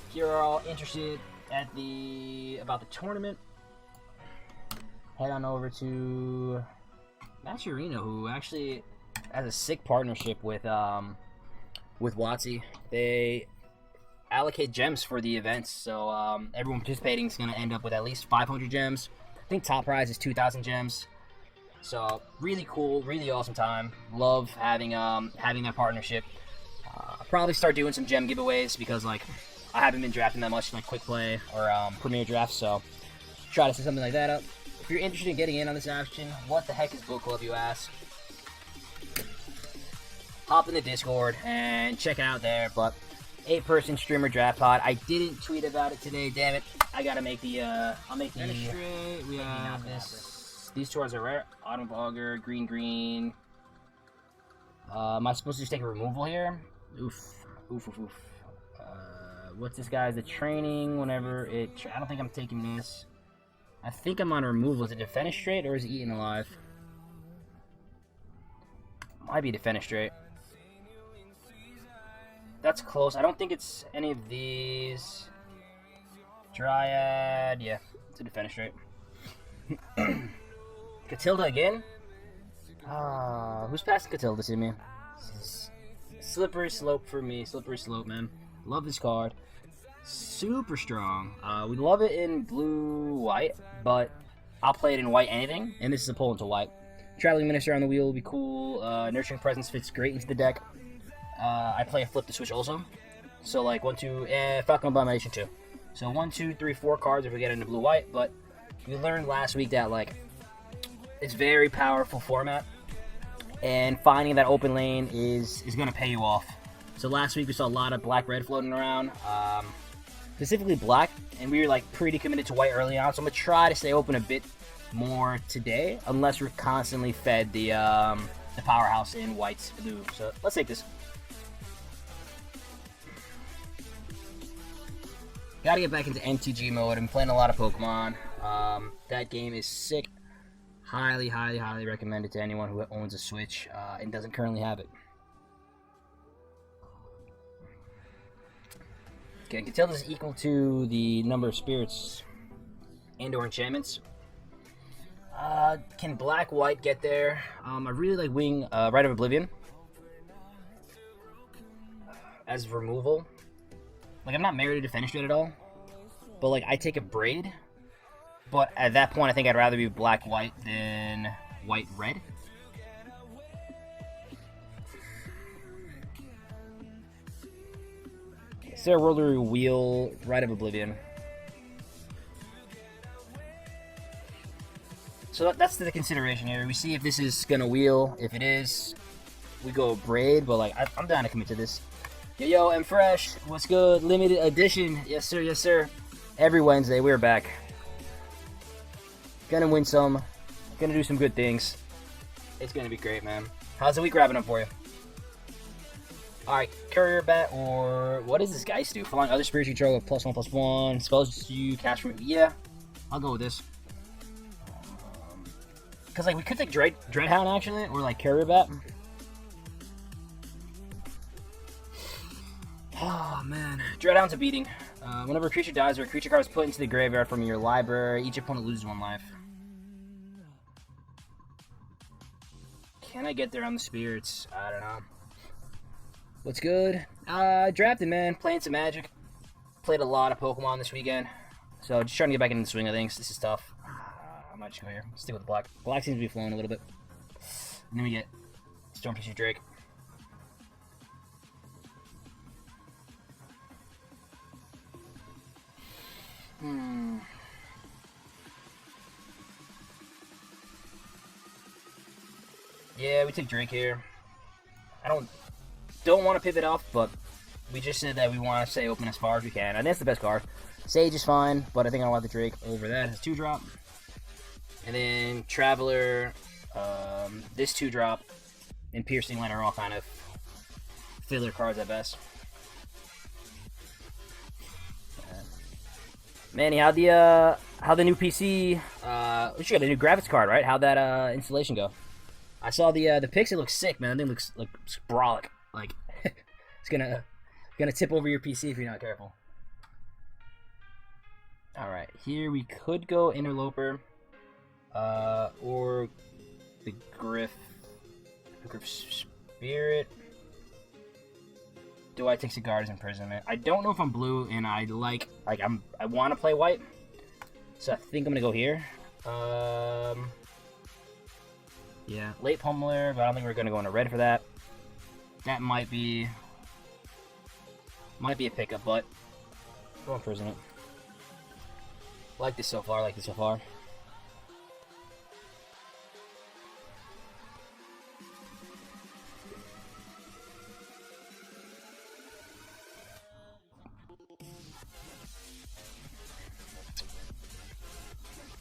if you're all interested about the tournament, head on over to MTG Arena, who actually has a sick partnership with WotC. They allocate gems for the events, so everyone participating is going to end up with at least 500 gems. I think top prize is 2,000 gems. So really cool, really awesome time. Love having that partnership. I'll probably start doing some gem giveaways because like I haven't been drafting that much in like quick play or premier drafts, so try to set something like that up. If you're interested in getting in on this action, what the heck is Book Club, you ask? Hop in the Discord and check it out there. But 8-person streamer draft pod. I didn't tweet about it today. Damn it! I gotta make the. I'll make the. We have this. These two are rare. Autumn Augur, green. Am I supposed to just take a removal here? Oof. What's this guy's? The training. Whenever it. I don't think I'm taking this. I think I'm on removal. Is it Defenestrate or is it Eaten Alive? Might be Defenestrate. That's close. I don't think it's any of these. Dryad. Yeah, it's a Defenestrate. Catilda again? Who's passing Catilda to me? Slippery Slope for me. Slippery Slope, man. Love this card. Super strong. We love it in blue-white, but I'll play it in white anything, and this is a pull into white. Traveling Minister on the wheel will be cool. Nurturing Presence fits great into the deck. I play a Flip the Switch also. So, like, 1, 2, Falcon Abomination 2. So, 1, 2, 3, 4 cards if we get into blue-white, but we learned last week that, like, it's very powerful format, and finding that open lane is going to pay you off. So last week we saw a lot of black-red floating around, specifically black, and we were like pretty committed to white early on, so I'm going to try to stay open a bit more today, unless we're constantly fed the powerhouse in white's blue. So let's take this. Gotta get back into MTG mode. I'm playing a lot of Pokemon. That game is sick. Highly recommend it to anyone who owns a Switch and doesn't currently have it. Okay, Catilda is equal to the number of spirits and/or enchantments. Can black-white get there? I really like Wing Rite of Oblivion as removal. Like, I'm not married to Defenestrate at all, but like I take a Braid. But at that point, I think I'd rather be black-white than white-red. Sarah Worlder Wheel, Rite of Oblivion. So that's the consideration here. We see if this is going to wheel. If it is, we go Braid. But like, I'm down to commit to this. Yo, I'm fresh. What's good? Limited edition. Yes, sir. Every Wednesday, we're back. Gonna win some. Gonna do some good things. It's gonna be great, man. How's the week wrapping up for you? Alright, Courier Bat, or what does this Geist do? Flying other spirits you control with +1/+1. Spells you cast from. Yeah, I'll go with this. Because like we could take Dreadhound actually, or like Courier Bat. Oh man, Dreadhound's a beating. Whenever a creature dies or a creature card is put into the graveyard from your library, each opponent loses 1 life. Can I get there on the spirits? I don't know. What's good? Drafted, man. Playing some Magic. Played a lot of Pokemon this weekend. So just trying to get back into the swing of things. This is tough. I might just go here. Stick with the black. Black seems to be flowing a little bit. And then we get Stormcatcher Drake. Yeah, we take Drake here. I don't want to pivot off, but we just said that we want to stay open as far as we can. I think that's the best card. Sage is fine, but I think I want the Drake over that. It's 2-drop. And then Traveler, this 2-drop, and Piercing Light are all kind of filler cards at best. Manny, how'd the new PC? You got a new graphics card, right? How'd that installation go? I saw the pics. It looks sick, man. It looks like brolic. Like it's gonna tip over your PC if you're not careful. Alright, here we could go Interloper. Or the Griff Spirit. Do I take Cigar's Imprisonment? I don't know if I'm blue, and I want to play white, so I think I'm gonna go here. Yeah, late Pummeler, but I don't think we're gonna go into red for that. That might be a pickup, but go Imprisonment. Like this so far.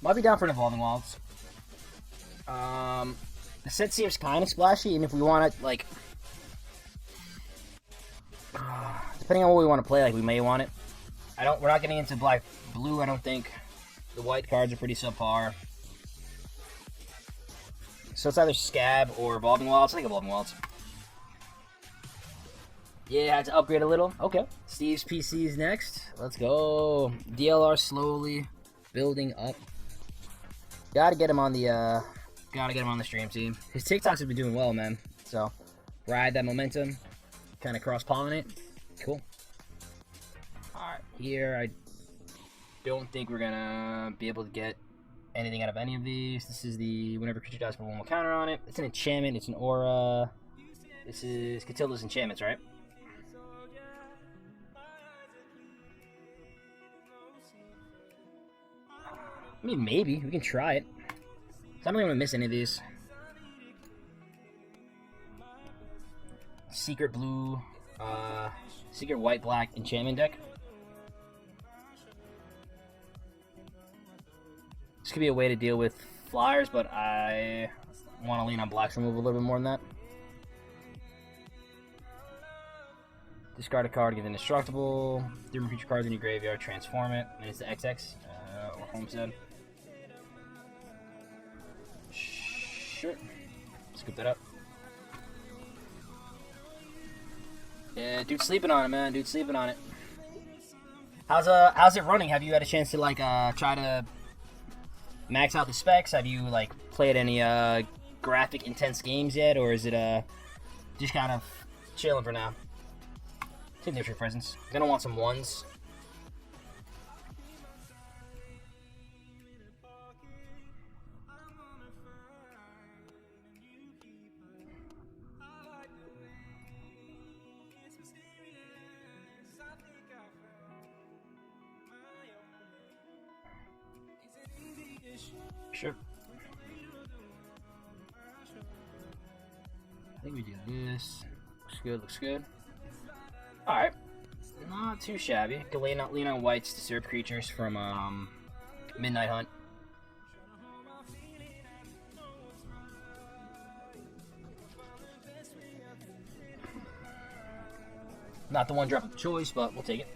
Might be down for an Evolving Wilds. The set seems kind of splashy, and if we want it, like, depending on what we want to play, like, we may want it. We're not getting into black, blue, I don't think. The white cards are pretty subpar. So it's either Scab or Evolving Wilds. I think Evolving Wilds. Yeah, I had to upgrade a little. Okay. Steve's PC's next. Let's go. DLR slowly building up. Gotta get him on the stream team. His TikToks have been doing well, man. So ride that momentum. Kind of cross-pollinate. Cool. Alright, here I don't think we're gonna be able to get anything out of any of these. This is the whenever creature dies, put one more counter on it. It's an enchantment, it's an aura. This is Catilda's enchantments, right? I mean, maybe. We can try it. So I don't think I'm gonna miss any of these. Secret blue, secret white black enchantment deck. This could be a way to deal with flyers, but I want to lean on black's removal a little bit more than that. Discard a card, get indestructible. 3 more creature cards in your graveyard, transform it. And it's the XX or Homestead. Sure. Scoop that up. Yeah, dude's sleeping on it, man. Dude's sleeping on it. How's it running? Have you had a chance to like try to max out the specs? Have you like played any graphic intense games yet, or is it just kind of chilling for now? Take their presence. Gonna want some ones. Sure. I think we do this. Looks good, looks good. Alright. Not too shabby. Can lean on whites to serve creatures from Midnight Hunt. Not the one drop of choice, but we'll take it.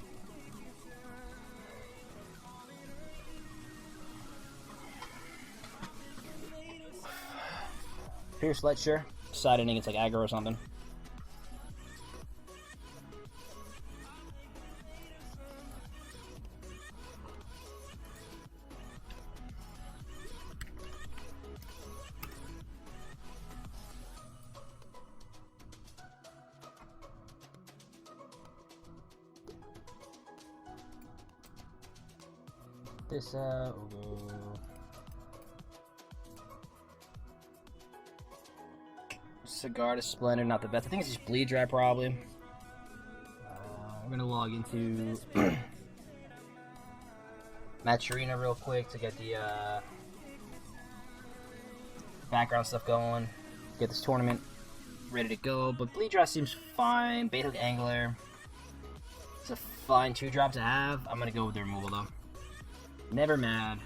Pierce Lecture. Deciding it's like aggro or something. This Cigar to Splendor, not the best. I think it's just Bleed Dry, probably. We're gonna log into MTG Arena real quick to get the background stuff going. Get this tournament ready to go. But Bleed Dry seems fine. Baithook Angler. It's a fine 2-drop to have. I'm gonna go with the removal though. Never mad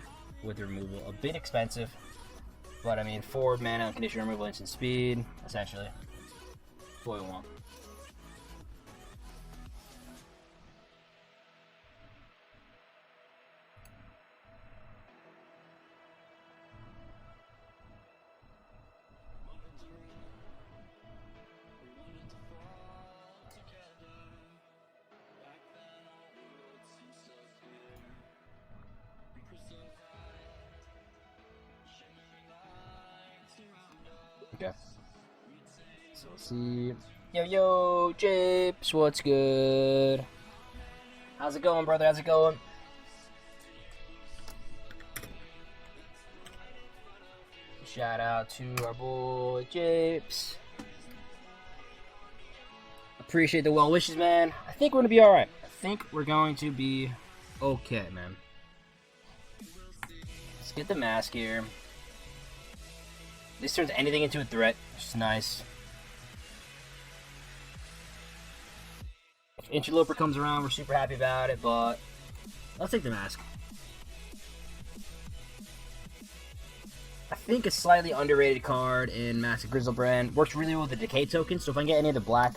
with the removal. A bit expensive. But I mean, 4 mana, condition removal, instant speed, essentially. That's what we want. Okay. So let's see. Yo, Japes, what's good? How's it going, brother? How's it going? Shout out to our boy Japes. Appreciate the well wishes, man. I think we're gonna be alright. I think we're going to be okay, man. Let's get the mask here. This turns anything into a threat, which is nice. If Interloper comes around, we're super happy about it, but let's take the mask. I think a slightly underrated card in Mask of Grizzlebrand. Works really well with the decay tokens, so if I can get any of the black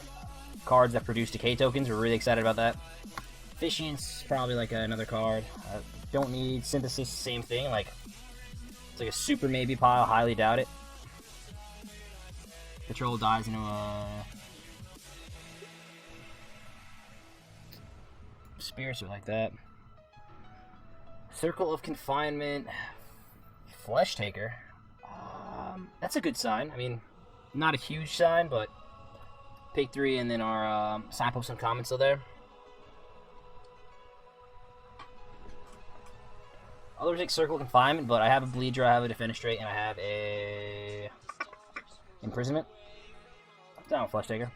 cards that produce decay tokens, we're really excited about that. Officiant's probably like another card. Don't need Synthesis, same thing. Like, it's like a super maybe pile, highly doubt it. Control dies into a Spears or like that. Circle of Confinement, Flesh Taker. That's a good sign. I mean, not a huge sign, but pick 3 and then our signpost and comments still there. I'll take Circle of Confinement, but I have a Bleeder, I have a Defenestrate, and I have a Imprisonment. Down with Flesh Taker.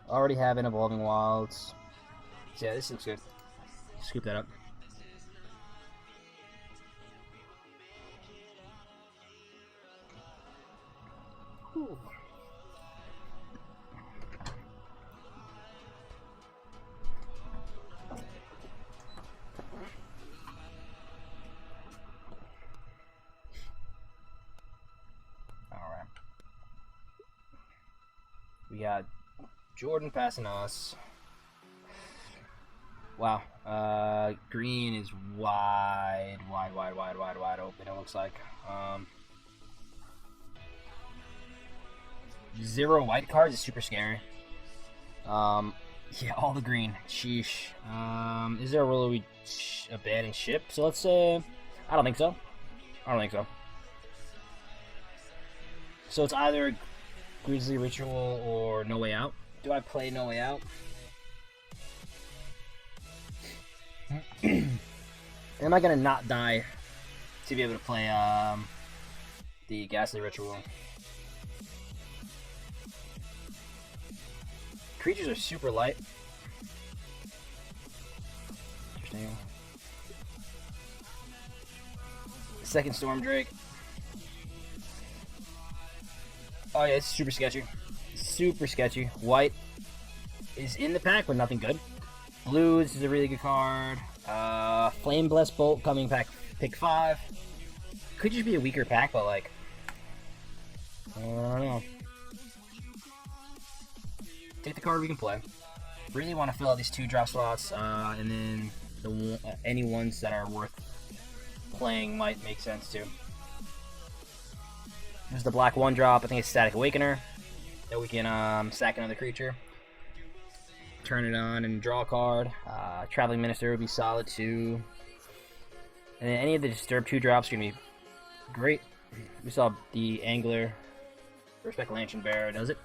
Already have an Evolving Wilds. So yeah, this looks good. Scoop that up. Whew. Alright. We got Jordan passing us. Wow. Green is wide open, it looks like. 0 white cards is super scary. Yeah, all the green. Sheesh. Is there a rule we abandon ship? So let's say... I don't think so. So it's either Grizzly Ritual or No Way Out. Do I play No Way Out? Am I gonna not die to be able to play the Ghastly Ritual? Creatures are super light. Interesting. Second Storm Drake. Oh yeah, it's super sketchy. Super sketchy. White is in the pack, but nothing good. Blue, this is a really good card. Flame Blessed Bolt coming back, pick 5. Could just be a weaker pack, but like, I don't know. Take the card we can play. Really want to fill out these 2 drop slots, and then any ones that are worth playing might make sense too. There's the black 1-drop. I think it's Static Awakener that we can sack another creature, turn it on, and draw a card. Traveling Minister would be solid too. And then any of the Disturb 2-drops are gonna be great. We saw the Angler, Respect Lantern Bearer does it.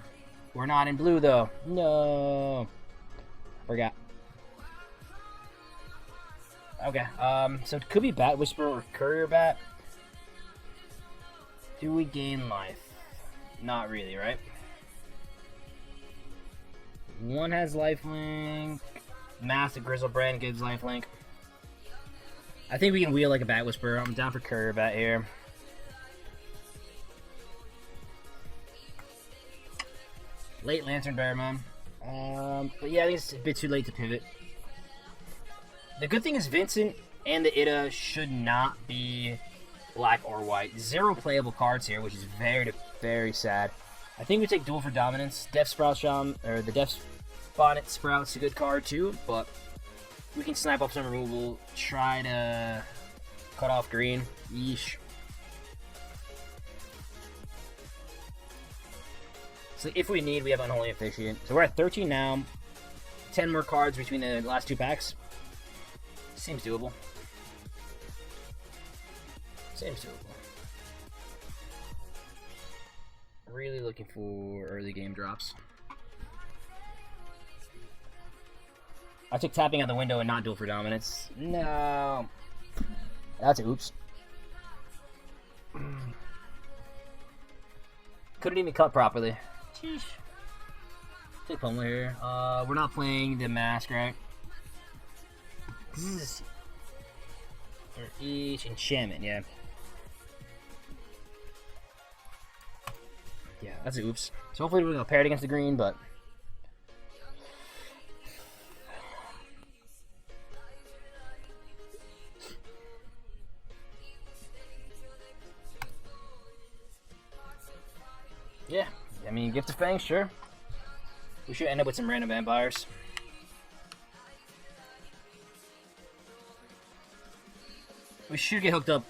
We're not in blue though. No, forgot. Okay, so it could be Bat Whisperer or Courier Bat. Do we gain life? Not really, right? One has lifelink. Massive Grizzlebrand gives lifelink. I think we can wheel like a Bat Whisperer. I'm down for Courier Bat here. Late Lantern Bearer, man. But yeah, I think it's a bit too late to pivot. The good thing is Vincent and the Ida should not be black or white. 0 playable cards here, which is very, very sad. I think we take Duel for Dominance. Death Sprout or the Death Bonnet Sprout's a good card too, but we can snipe off some removal. Try to cut off green. Yeesh. So if we need, we have Unholy Officiant. So we're at 13 now. 10 more cards between the last 2 packs. Seems doable. Seems doable. Really looking for early game drops. I took tapping out the window and not duel for dominance. No. That's oops. Couldn't even cut properly. Sheesh. Take Pummeler here. We're not playing the mask, right? This is for each enchantment, yeah. Yeah, that's an oops. So hopefully we're gonna pair it against the green, but yeah, I mean, Gift of Fangs, sure. We should end up with some random vampires. We should get hooked up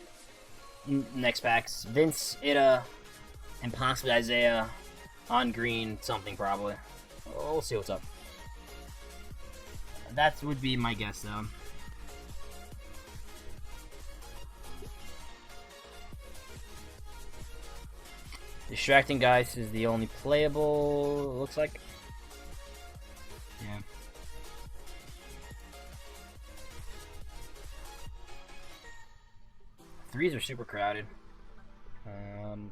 next packs. Vince, Ida, and possibly Isaiah on green, something probably. We'll see what's up. That would be my guess, though. Distracting Geist is the only playable, looks like. Yeah. Threes are super crowded.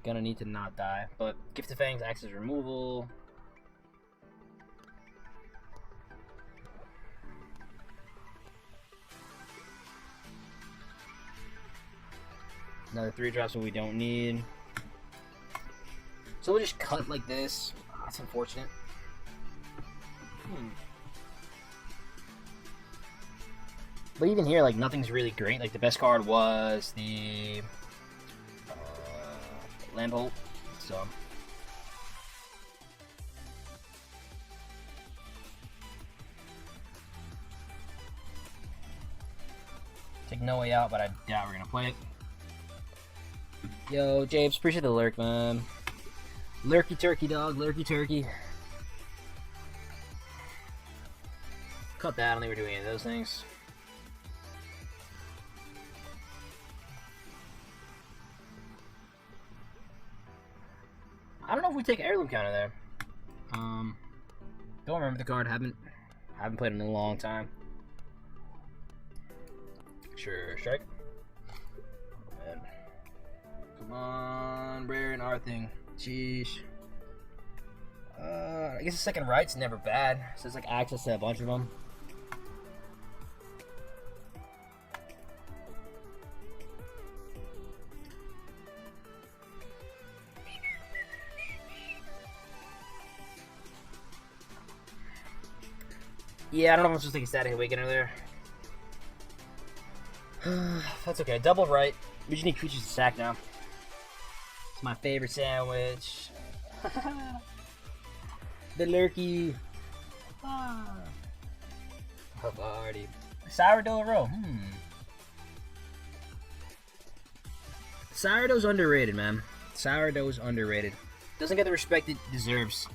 Gonna need to not die, but Gift of Fangs acts as removal. Another 3 drops what we don't need. So we'll just cut like this. That's unfortunate. But even here, like, nothing's really great. Like, the best card was the Lambolt. So take No Way Out, but I doubt we're gonna play it. Yo, Japes, appreciate the lurk, man. Lurky turkey, dog. Lurky turkey. Cut that. I don't think we're doing any of those things. I don't know if we take heirloom counter there. Don't remember the card. Haven't played it in a long time. Sure, strike. Oh, man. Come on, rare and R thing. Jeez. I guess the second right's never bad. So it's like access to a bunch of them. Yeah, I don't know if I'm supposed to take a Static Awakener there. That's okay. Double right. We just need creatures to sack now. It's my favorite sandwich. The lurky. Already. Sourdough roll. Sourdough's underrated, man. Sourdough's underrated. Doesn't get the respect it deserves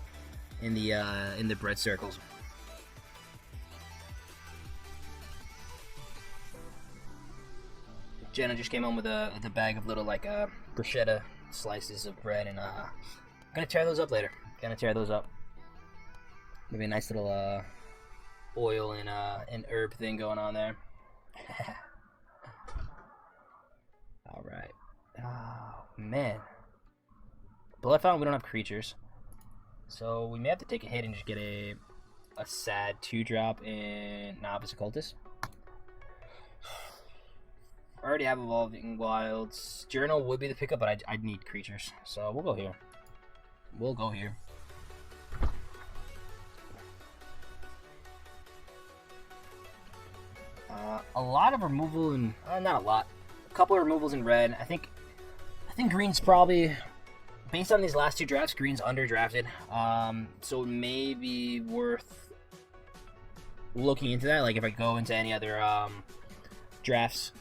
in the bread circles. Jenna just came home with a bag of little like bruschetta slices of bread, and I'm gonna tear those up later. Maybe a nice little oil and herb thing going on there. All right. Oh man. But I found we don't have creatures, so we may have to take a hit and just get a sad 2-drop in Novice Occultist. I already have Evolving Wilds. Journal would be the pickup, but I'd need creatures. So we'll go here. A lot of removal in... not a lot. A couple of removals in red. I think green's probably... Based on these last 2 drafts, green's underdrafted. So it may be worth looking into that. Like if I go into any other drafts...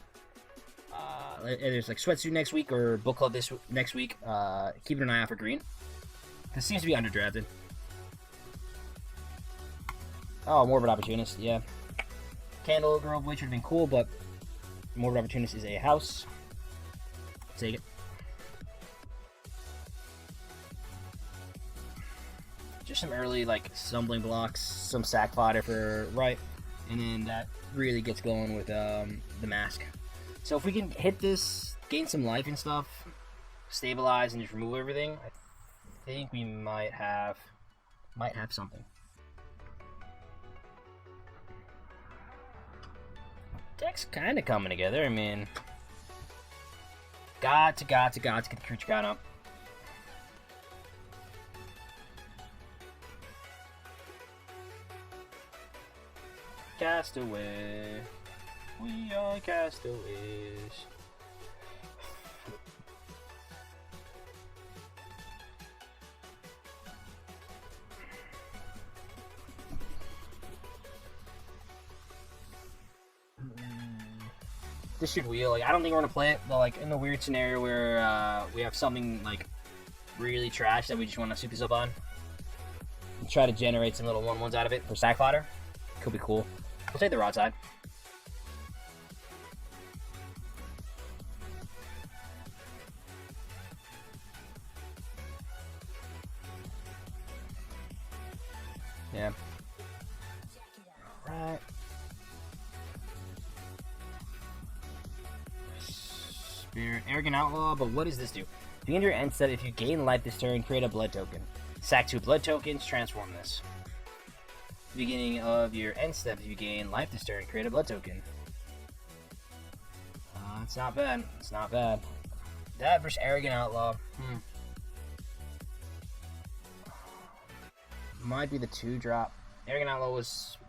there's like Sweatsuit next week or Book Club next week. Keep an eye out for green. This seems to be underdrafted. Oh, Morbid Opportunist, yeah. Candle Grove Witch would have been cool, but Morbid Opportunist is a house. Take it. just some early like stumbling blocks, some sack fodder for right, and then that really gets going with the mask. So if we can hit this, gain some life and stuff, stabilize and just remove everything, I think we might have something. Deck's kind of coming together. I mean, got to get the creature count up. Castaway, we are castaways. This should wheel. Like, I don't think we're gonna play it, but like in the weird scenario where we have something like really trash that we just want to soup this up on, and try to generate some little 1/1s out of it for sack fodder. Could be cool. We'll take the rod side. Yeah. Right. Spirit. Arrogant Outlaw, but what does this do? Beginning your end step, if you gain life this turn, create a blood token. Sack 2 blood tokens, transform this. Beginning of your end step, if you gain life this turn, create a blood token. It's not bad. It's not bad. That versus Arrogant Outlaw. Might be the 2-drop. Arrogant Outlaw was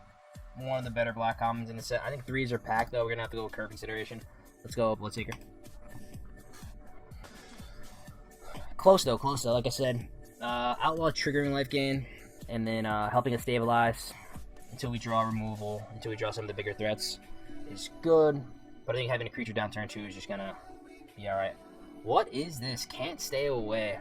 one of the better black commons in the set. I think 3s are packed, though. We're going to have to go with curve consideration. Let's go Bloodseeker. Close, though. Close, though. Like I said, Outlaw triggering life gain, and then helping us stabilize until we draw removal, until we draw some of the bigger threats is good. But I think having a creature down turn 2 is just going to be alright. What is this? Can't stay away.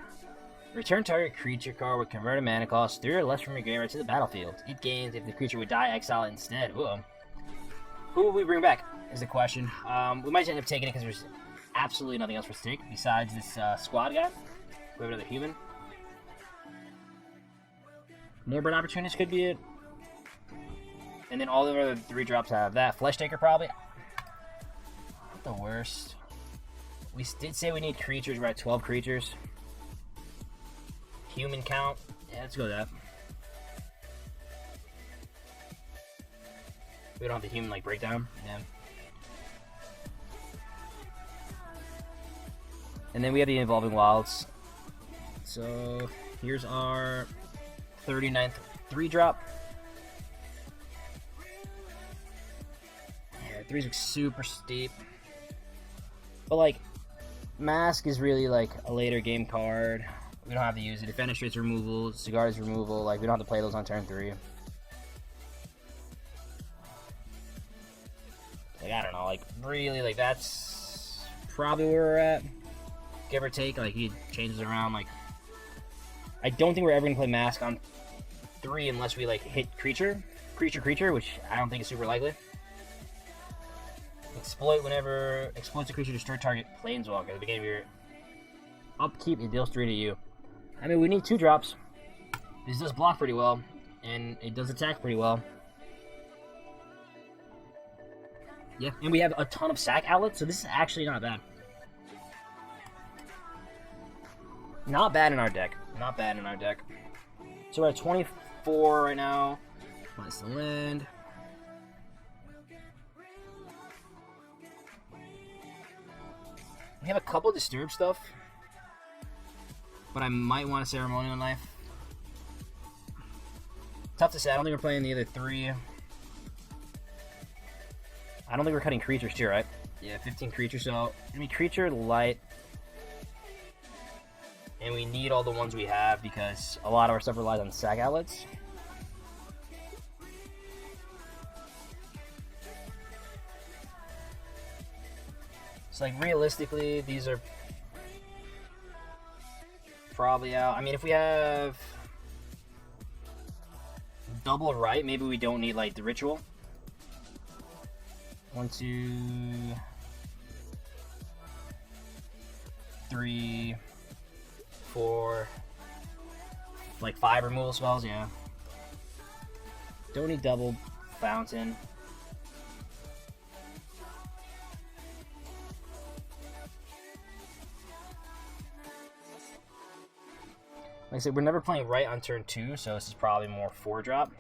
Return target creature card with converted mana cost 3 or less from your graveyard to the battlefield. It gains if the creature would die, exile it instead. Whoa. Who will we bring back is the question. We might end up taking it because there's absolutely nothing else for us to take besides this squad guy. We have another human. Morbid Opportunist could be it. And then all the other 3-drops have that. Flesh Taker probably. Not the worst. We did say we need creatures. We're at 12 creatures. Human count. Yeah, let's go with that. We don't have the human like breakdown. Yeah. And then we have the Evolving Wilds. So here's our 39th 3-drop. Yeah, 3s look super steep. But like, Mask is really like a later game card. We don't have to use it. If Fenestrate's removal, Cigar's removal, like we don't have to play those on turn 3. Like, I don't know, like really, like that's probably where we're at. Give or take, like he changes around. Like, I don't think we're ever gonna play Mask on 3 unless we like hit creature, which I don't think is super likely. Exploit whenever exploits a creature to destroy target planeswalker at the beginning of your upkeep. It deals 3 to you. I mean, we need 2-drops. This does block pretty well, and it does attack pretty well. Yeah, and we have a ton of sack outlets, so this is actually not bad. Not bad in our deck. Not bad in our deck. So we're at 24 right now. Minus the land. We have a couple of disturb stuff, but I might want a Ceremonial Knife. Tough to say. I don't think we're playing the other 3. I don't think we're cutting creatures too, right? Yeah, 15 creatures. So, I mean, creature light. And we need all the ones we have because a lot of our stuff relies on sack outlets. So, like, realistically, these are probably out. I mean, if we have double right, maybe we don't need, like, the ritual. 1, 2, 3, 4, like 5 removal spells, yeah. Don't need double fountain. Like I said, we're never playing right on turn 2, so this is probably more 4-drop.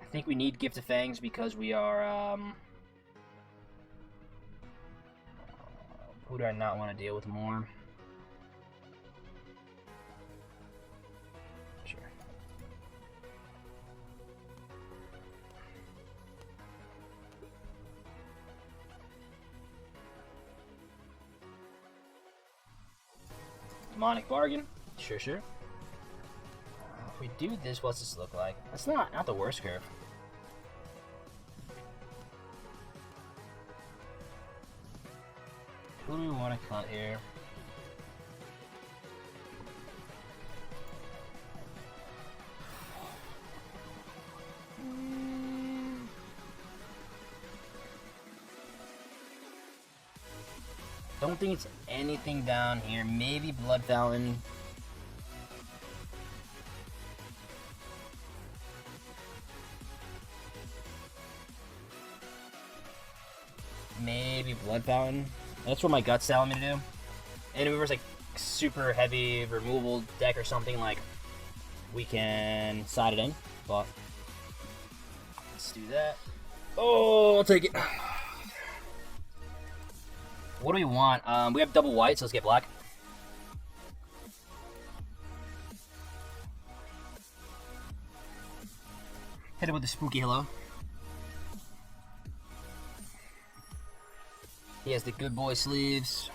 I think we need Gift of Fangs because we are, who do I not want to deal with more? Sure. Demonic Bargain. Sure, sure. If we do this, what's this look like? That's not the worst curve. Who do we want to cut here? Don't think it's anything down here. Maybe Blood Fountain. Maybe Blood Fountain. That's what my gut's telling me to do. And if it was like super heavy removal deck or something, like we can side it in. But let's do that. Oh, I'll take it. What do we want? We have double white, so let's get black. Hit it with the spooky hello. He has the good boy sleeves.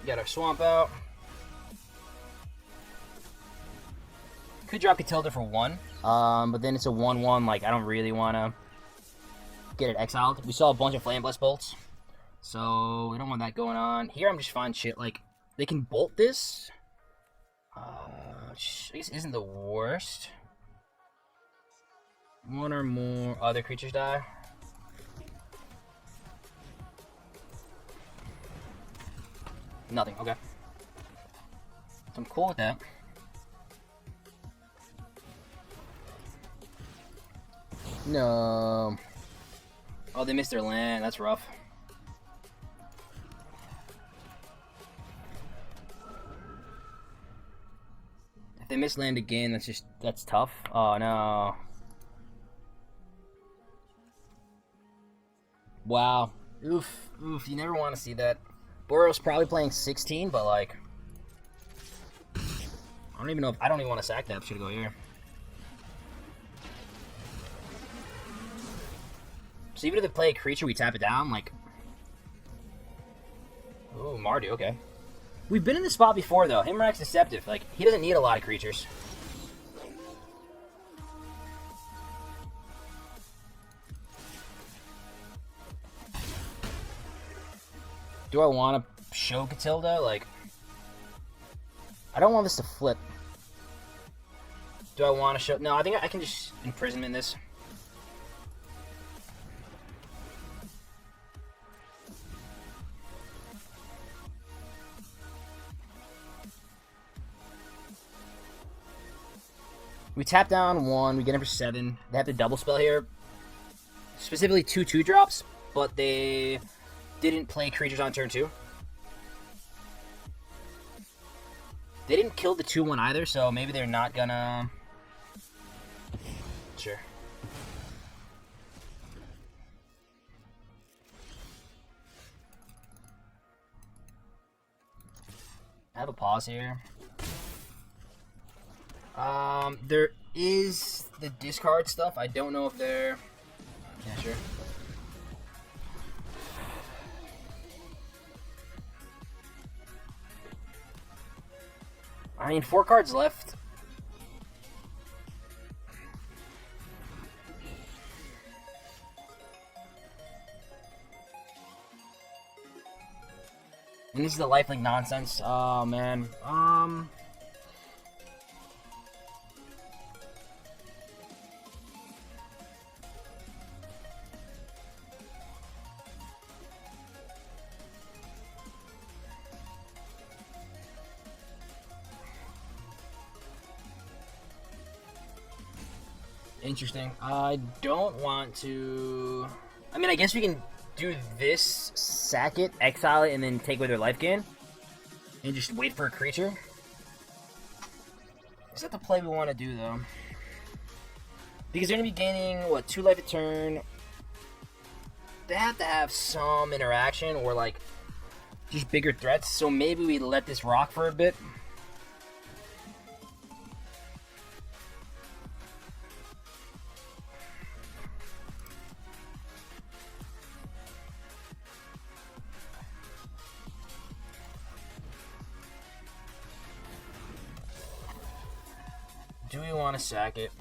Got our swamp out. Could drop Catilda for 1, but then it's a 1/1. Like I don't really want to get it exiled. We saw a bunch of Flame Blast bolts, so we don't want that going on. Here I'm just fine shit. Like they can bolt this. I guess isn't the worst. 1 or more other creatures die. Nothing. Okay. So I'm cool with that. No. Oh, they missed their land. That's rough. If they miss land again, that's tough. Oh no. Wow. Oof. Oof. You never want to see that. Boros probably playing 16, but like, I don't even know if I don't even want to sack that. Should go here. So even if they play a creature, we tap it down, like... Ooh, Mardu, okay. We've been in this spot before, though. Himrak's Deceptive. Like, he doesn't need a lot of creatures. Do I want to show Catilda? Like... I don't want this to flip. Do I want to show... No, I think I can just imprisonment this. We tap down 1, we get him for 7. They have to double spell here. Specifically 2 2-drops, but they didn't play creatures on turn 2. They didn't kill the 2-1 either, so maybe they're not gonna... Sure. I have a pause here. There is the discard stuff. I don't know if they're... Yeah, sure. I mean, 4 cards left. And this is the lifelink nonsense. Oh, man. Interesting. I don't want to... I mean, I guess we can do this, sack it, exile it, and then take away their life gain. And just wait for a creature. Is that the play we want to do, though? Because they're going to be gaining, what, 2 life a turn. They have to have some interaction or, like, just bigger threats. So maybe we let this rock for a bit. Do we want to sack it?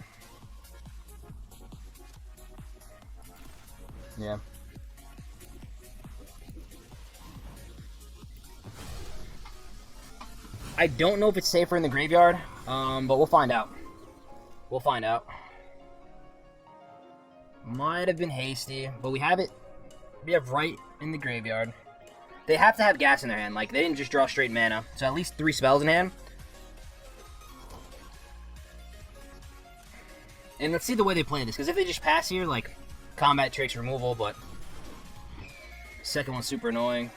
Yeah. I don't know if it's safer in the graveyard, but we'll find out. We'll find out. Might have been hasty, but we have it. We have right in the graveyard. They have to have gas in their hand. Like, they didn't just draw straight mana. So at least 3 spells in hand. And let's see the way they play this, because if they just pass here, like, combat tricks removal, but second one's super annoying.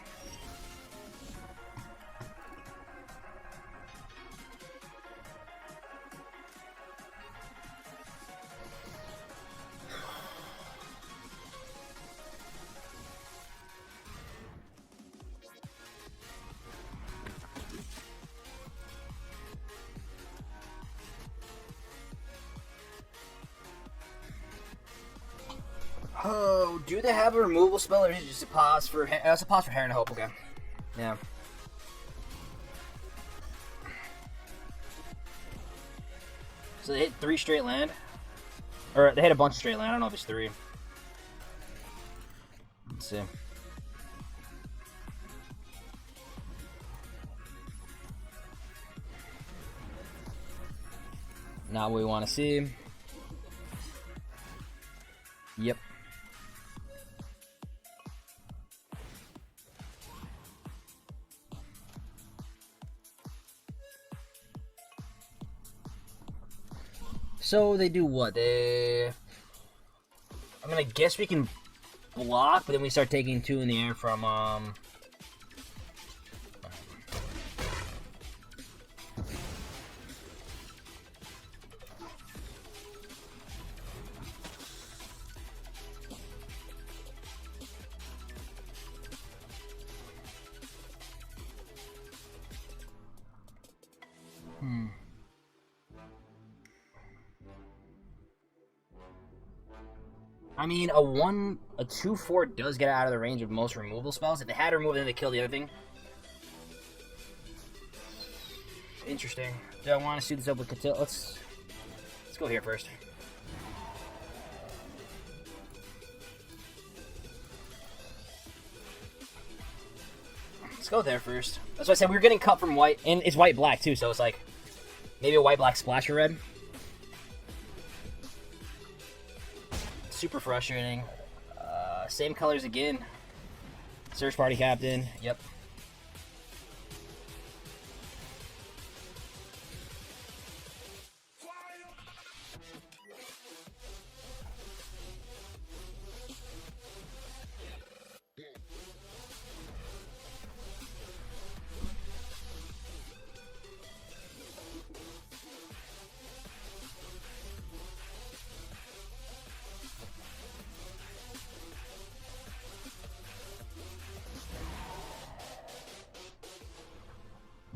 Oh, do they have a removal spell, or is it just a pause for... it's a pause for Heron Hope, okay. Yeah. So they hit 3 straight land? Or they hit a bunch of straight land, I don't know if it's 3. Let's see. Not what we want to see. Yep. So they do what? I mean, I guess we can block, but then we start taking 2 in the air from I mean, a 2/4 does get out of the range of most removal spells. If they had to remove it, then they kill the other thing. Interesting. Do I want to suit this up with Catil? Let's go here first. Let's go there first. That's why I said we were getting cut from white, and it's white-black too, so it's like maybe a white-black splash of red. Super frustrating. Same colors again. Search party captain. Yep.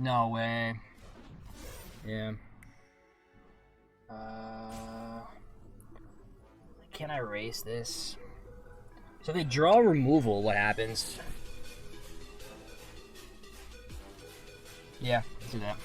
No way. Yeah. Can I erase this? So if they draw removal, what happens? Yeah, let's do that.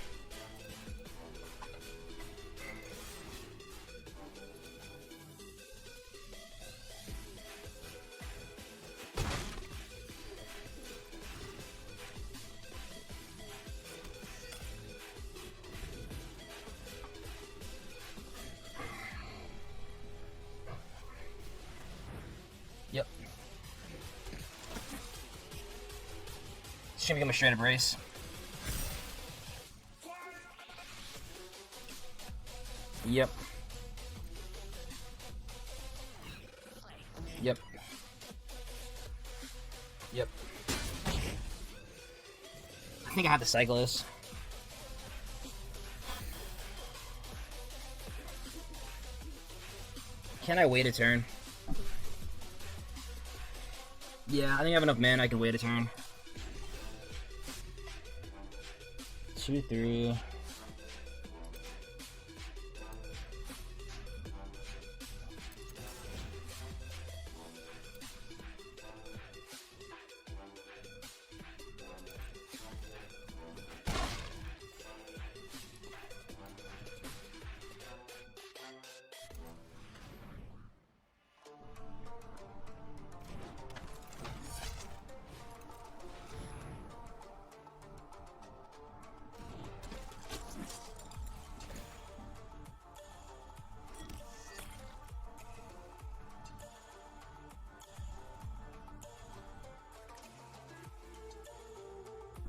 Yep. It's gonna become a straight up race. Yep. Yep. I think I have to cycle this. Can I wait a turn? Yeah, I think I have enough mana. I can wait a turn. 2, 3.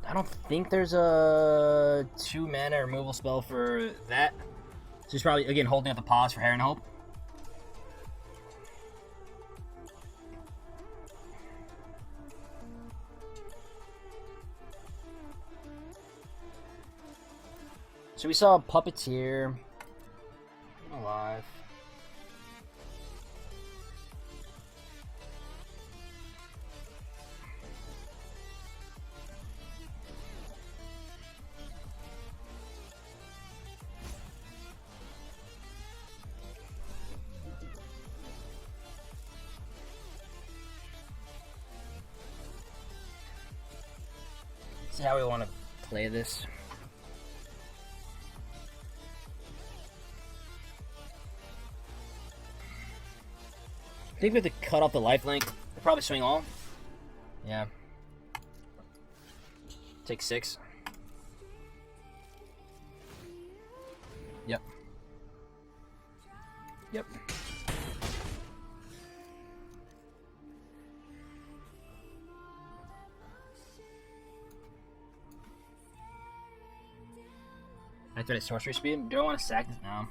I don't think there's a 2 mana removal spell for that. So he's probably, again, holding up the pause for Heron Hope. So we saw Puppeteer. Alive. See how we want to play this. I think we have to cut off the lifelink. We'll probably swing all. Yeah. Take 6. Yep. Yep. I threw it at sorcery speed. Do I want to sack this now?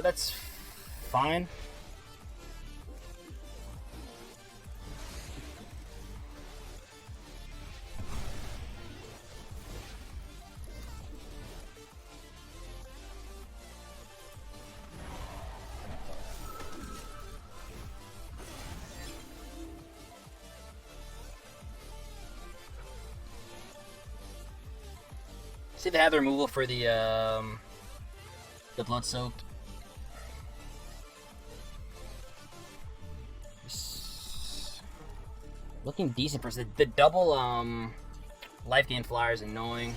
That's fine. See if they have the removal for the blood soaked. Looking decent for the double life gain flyer is annoying.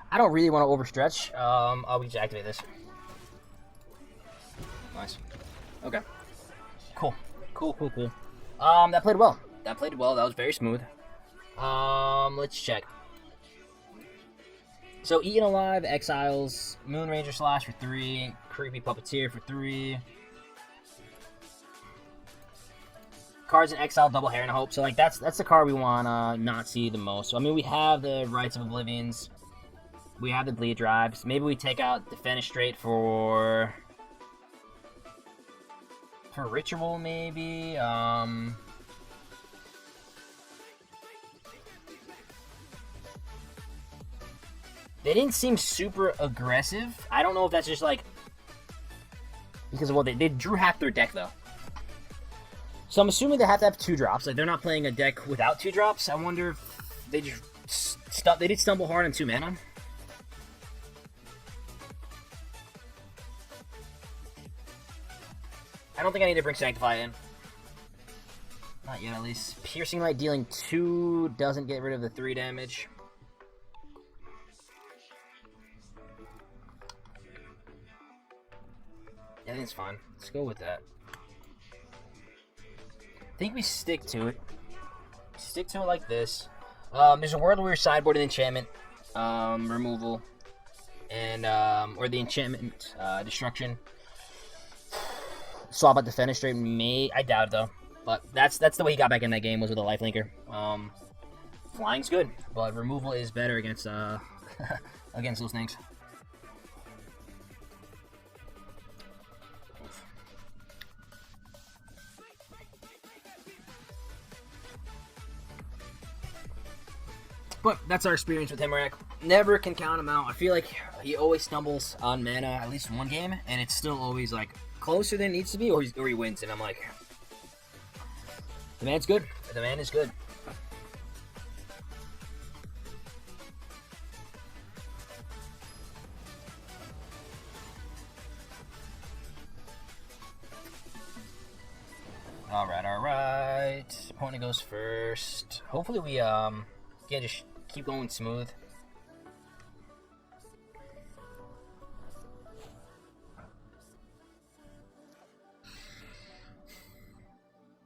I don't really want to overstretch. I'll just activate this. Nice. Okay. Cool. Cool. That played well. That was very smooth. Let's check. So, Eaten Alive, Exiles, Moon Ranger Slash for 3, Creepy Puppeteer for 3. Cards in Exile, double Heron Hope. So, like, that's the card we want not see the most. So, I mean, we have the Rites of Oblivions. We have the Bleed Drives. Maybe we take out Defenestrate for Ritual, maybe. They didn't seem super aggressive. I don't know if that's just like because of what they drew half their deck though. So I'm assuming they have to have 2 drops. Like they're not playing a deck without 2 drops. I wonder if they just They did stumble hard on 2 mana. I don't think I need to bring Sanctify in. Not yet, at least. Piercing Light dealing 2 doesn't get rid of the 3 damage. Yeah, I think it's fine. Let's go with that. I think we stick to it. Stick to it like this. There's a world where we're sideboarding enchantment removal, and or the enchantment destruction. Swap out the Fenestrate. I doubt it though, but that's the way he got back in that game, was with a lifelinker. Flying's good, but removal is better against against those things. But that's our experience with Himrak. Never can count him out. I feel like he always stumbles on mana at least one game, and it's still always like closer than it needs to be, or he wins. And I'm like, the man's good. The man is good. All right. Opponent goes first. Hopefully we can just keep going smooth.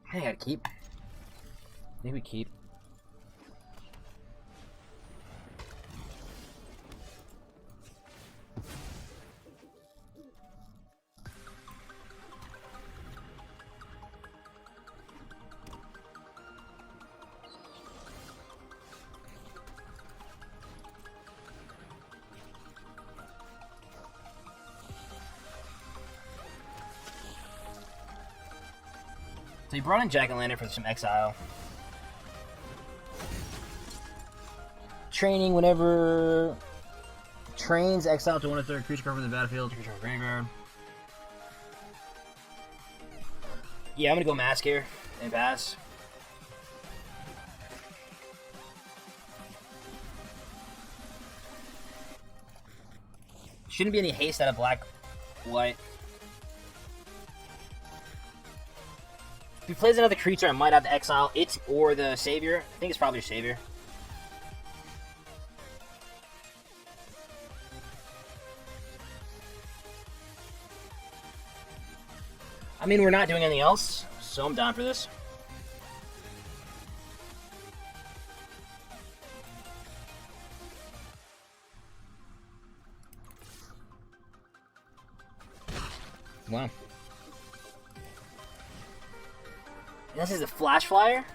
I think I gotta keep. I think we keep. So he brought in Jack-o'-lantern for some exile. Training whenever trains exile to 1/3 creature card from the battlefield, creature from the graveyard. Yeah, I'm gonna go Mask here and pass. Shouldn't be any haste out of black-white. If he plays another creature, I might have to exile it or the Savior. I think it's probably your Savior. I mean, we're not doing anything else, so I'm down for this. Wow. This is a Flash Flyer?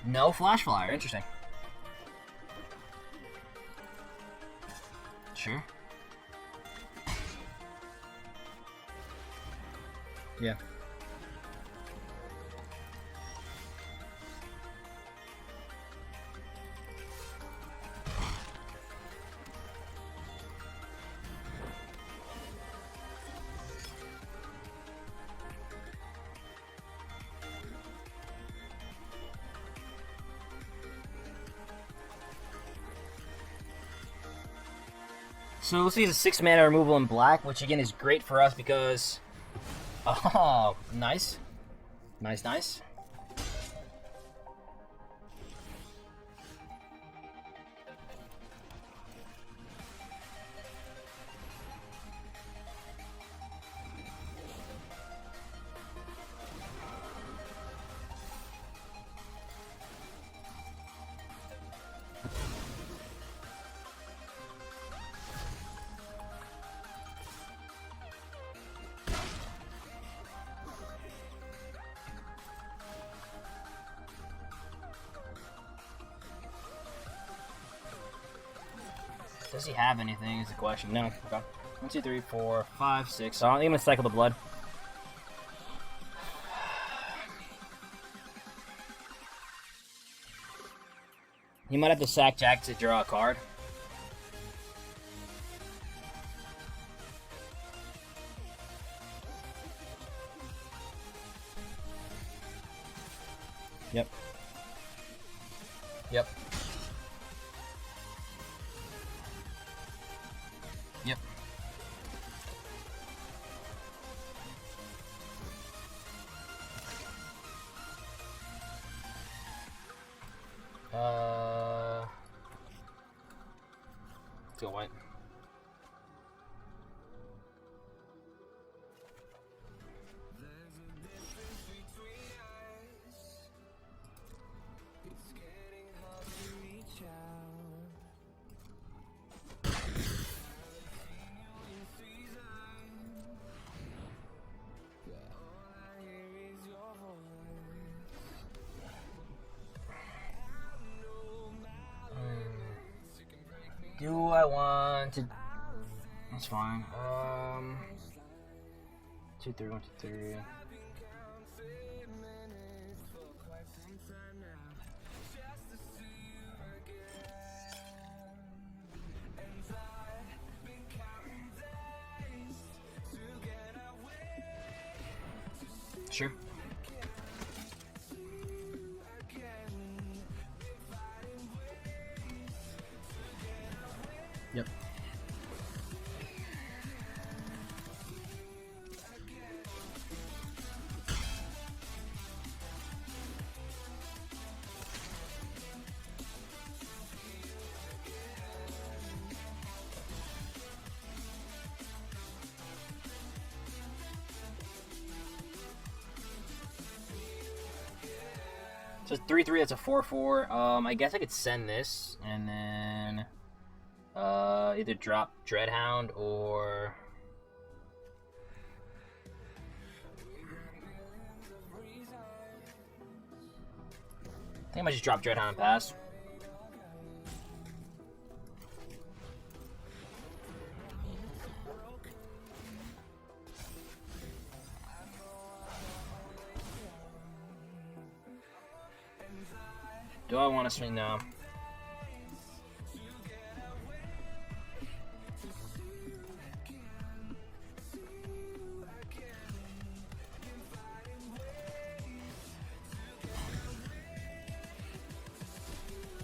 No Flash Flyer. Interesting. Sure. Yeah. So let's see, it's a 6 mana removal in black, which again is great for us because... Oh, nice. Nice. Does he have anything is the question. No. Okay. 1, 2, 3, 4, 5, 6. So I think I'm gonna cycle the blood. You might have to sack Jack to draw a card. Yep. Yep. Let's go white. Do I want to? That's fine. 2, 3, 1, 2, 3. Sure. Yep. So 3/3. That's a 4/4. I guess I could send this and then either drop Dreadhound or I think I might just drop Dreadhound and pass. Do I want to swing now?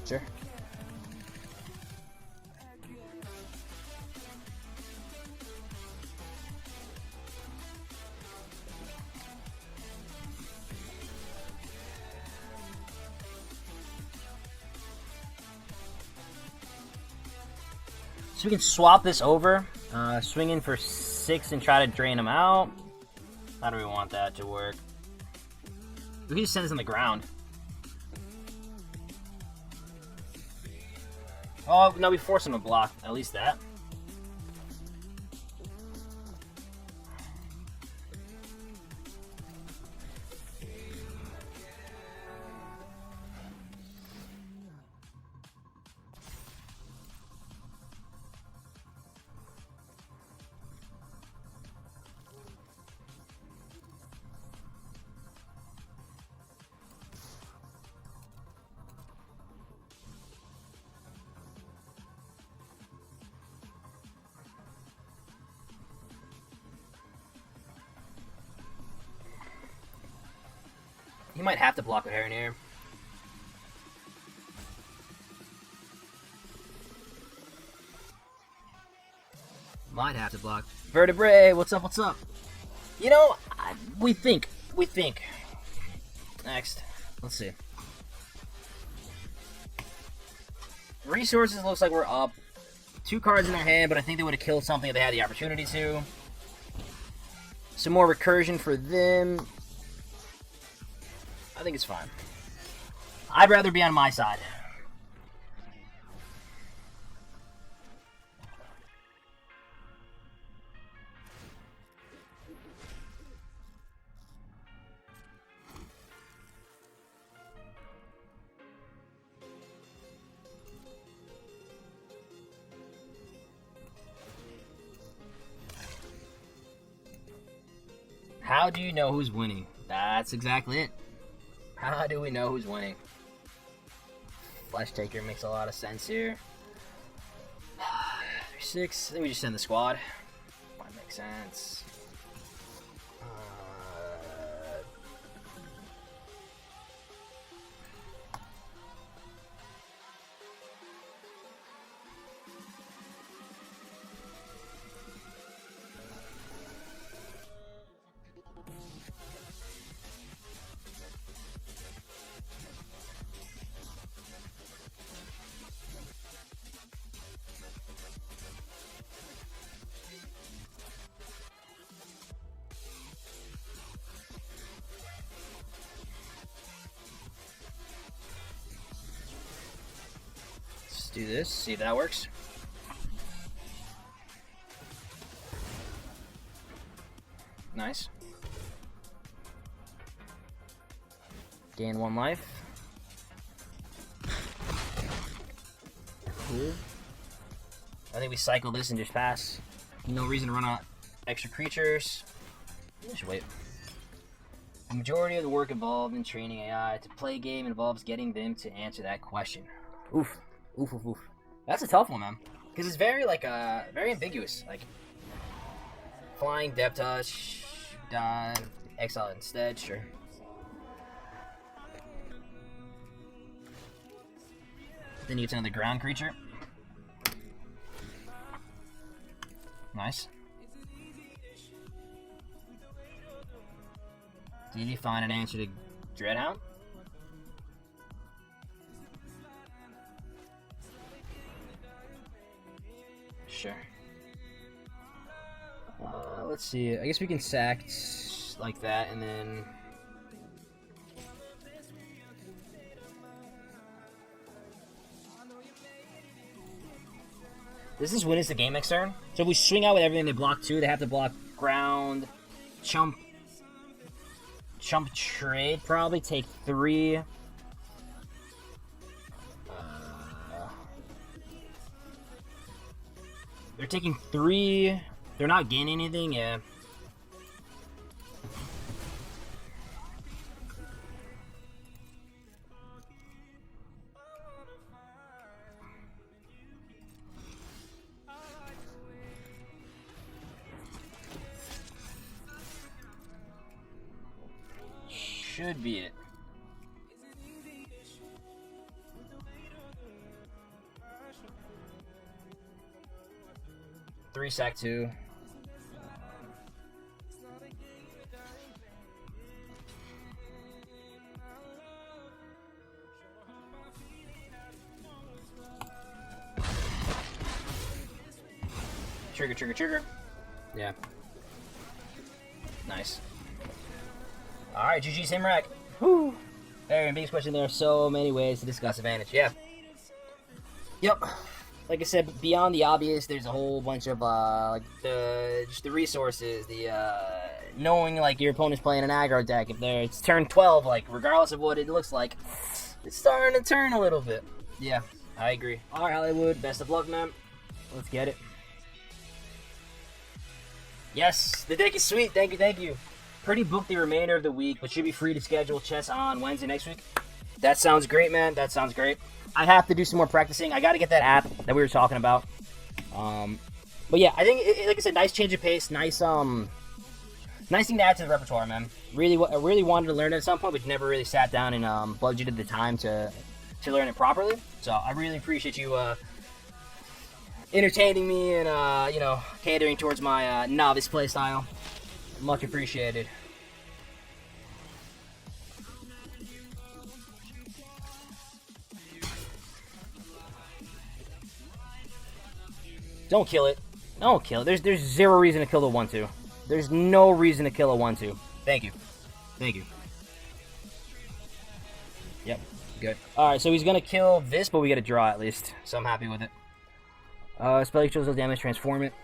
Sure. So we can swap this over, swing in for 6 and try to drain them out. How do we want that to work? We can just send this on the ground. Oh, no, we force him to block. At least that. He might have to block with Heron here. Might have to block. Vertebrae, what's up, what's up? You know, we think. Next, let's see. Resources looks like we're up. 2 cards in their hand, but I think they would have killed something if they had the opportunity to. Some more recursion for them. I think it's fine. I'd rather be on my side. How do you know who's winning? That's exactly it. How do we know who's winning? Flesh Taker makes a lot of sense here. 6. I think we just send the squad. Might make sense. do this, see if that works. Nice. Gain 1 life. Cool. I think we cycle this and just pass. No reason to run out extra creatures. Just wait. The majority of the work involved in training AI to play a game involves getting them to answer that question. Oof. Oof, oof, oof. That's a tough one, man. Because it's very, like, very ambiguous. Like, flying, depth touch, dive, exile instead, sure. Then you get to another ground creature. Nice. Did you find an answer to Dreadhound? Sure. Let's see. I guess we can sack like that, and then... This is when it's the game next turn. So if we swing out with everything, they block 2. They have to block ground, chump trade, probably take 3. They're taking 3. They're not gaining anything, yeah. Should be it. Three sack 2. Trigger, trigger, trigger. Yeah. Nice. Alright, GG, same rack. Whew. Very biggest question. There are so many ways to discuss advantage. Yeah. Yep. Like I said, beyond the obvious, there's a whole bunch of like just the resources, the knowing like your opponent's playing an aggro deck. If it's turn 12, like regardless of what it looks like, it's starting to turn a little bit. Yeah, I agree. Alright, Hollywood, best of luck, man. Let's get it. Yes, the deck is sweet. Thank you, thank you. Pretty booked the remainder of the week, but should be free to schedule chess on Wednesday next week. That sounds great, man. That sounds great. I have to do some more practicing. I got to get that app that we were talking about. But yeah, I think, like I said, nice change of pace. Nice thing to add to the repertoire, man. I really wanted to learn it at some point, but never really sat down and budgeted the time to learn it properly. So I really appreciate you entertaining me and you know, catering towards my novice play style. Much appreciated. Don't kill it. Don't kill it. There's zero reason to kill the 1/2. There's no reason to kill a 1/2. Thank you. Thank you. Yep. Good. Alright, so he's gonna kill this, but we get a draw at least. So I'm happy with it. Spell equals damage, transform it.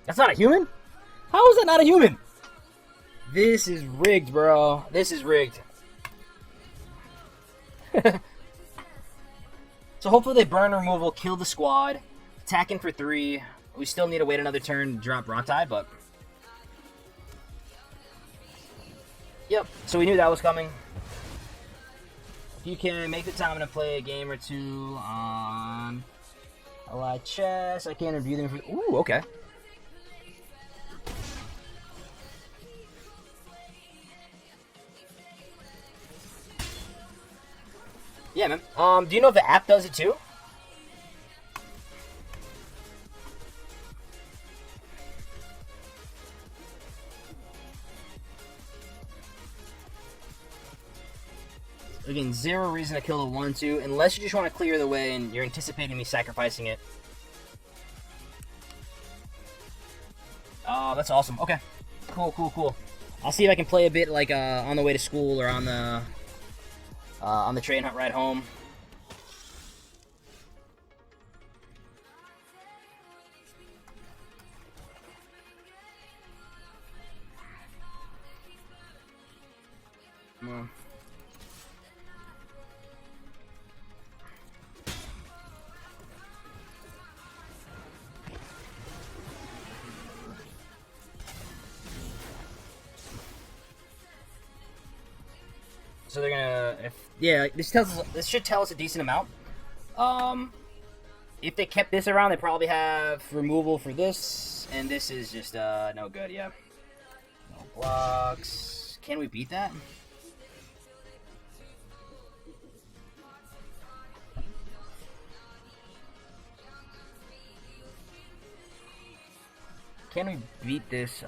That's not a human? How is that not a human? This is rigged, bro. This is rigged. So hopefully they burn removal, kill the squad, attacking for 3. We still need to wait another turn to drop Rock Tide, but... Yep, so we knew that was coming. If you can make the time to play a game or 2 on Allied Chess, I can review them for... Ooh, okay. Yeah, man. Do you know if the app does it too? Again, zero reason to kill the 1/2 unless you just want to clear the way and you're anticipating me sacrificing it. that's awesome. Okay. Cool, cool, cool. I'll see if I can play a bit like on the way to school or on the train ride home. So they're gonna, this should tell us a decent amount. If they kept this around, they probably have removal for this, and this is just no good. Yeah, no blocks. Can we beat that? Can we beat this?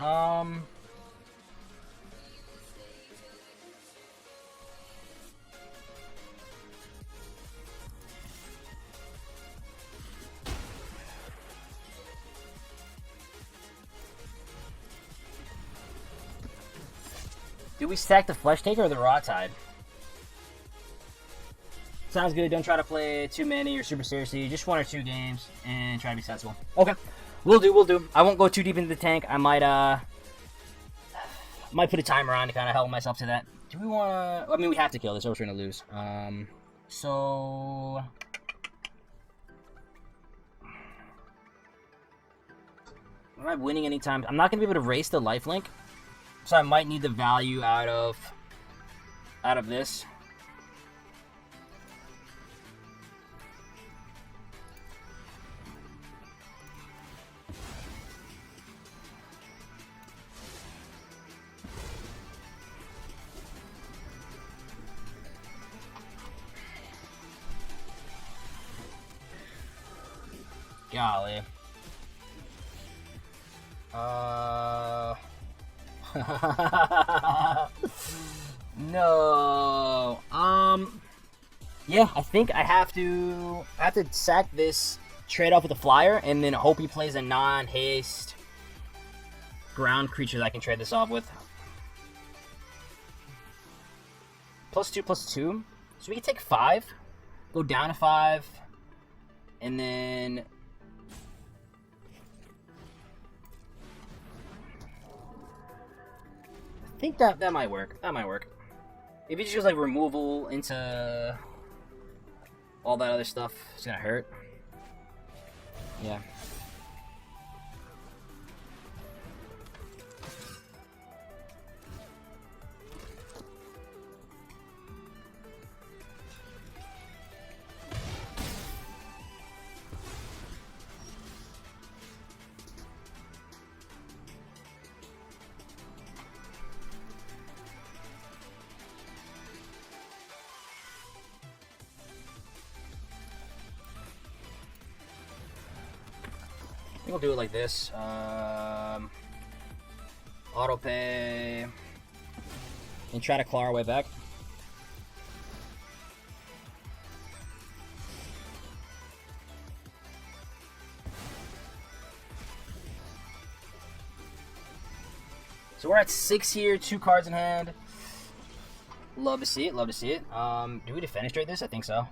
Do we stack the Flesh Taker or the Raw Tide? Sounds good. Don't try to play too many or super seriously. Just 1 or 2 games and try to be sensible. Okay. We'll do. I won't go too deep into the tank. I might put a timer on to kind of help myself to that. Do we want to... I mean, we have to kill this or we're going to lose. So... Am I winning anytime? I'm not going to be able to race the lifelink. So I might need the value out of this. Golly. No. Yeah, I think I have to sack this, trade off with a flyer, and then hope he plays a non-haste ground creature that I can trade this off with. +2/+2. So we can take 5, go down to 5, and then I think that might work. That might work. If he just goes like removal into all that other stuff, it's gonna hurt. Yeah. I think we'll do it like this. Auto pay. And try to claw our way back. So we're at 6 here, 2 cards in hand. Love to see it, love to see it. Do we defenestrate this? I think so.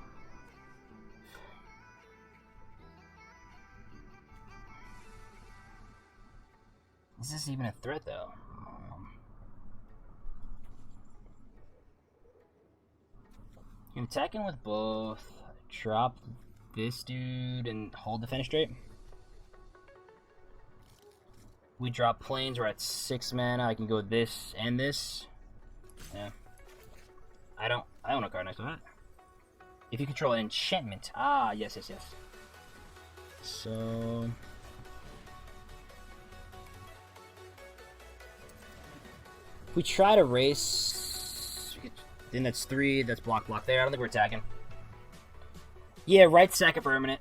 Is this even a threat, though? You can attack in with both. Drop this dude and hold the fenestrate. We drop planes. We're at 6 mana. I can go this and this. Yeah. I don't know a card next to that. If you control enchantment. Ah, yes. So... we try to race, then that's 3, that's block there. I don't think we're attacking. Yeah, right, sack a permanent.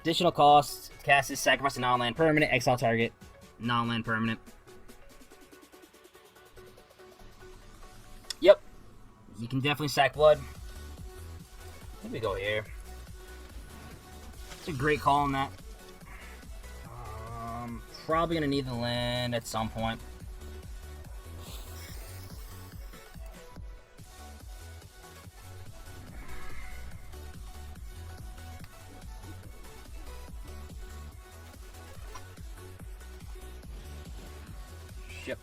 Additional cost, cast this, sacrifice a non-land permanent, exile target, non-land permanent. Yep, you can definitely sack blood. I think we go here. It's a great call on that. probably gonna need the land at some point. Yep.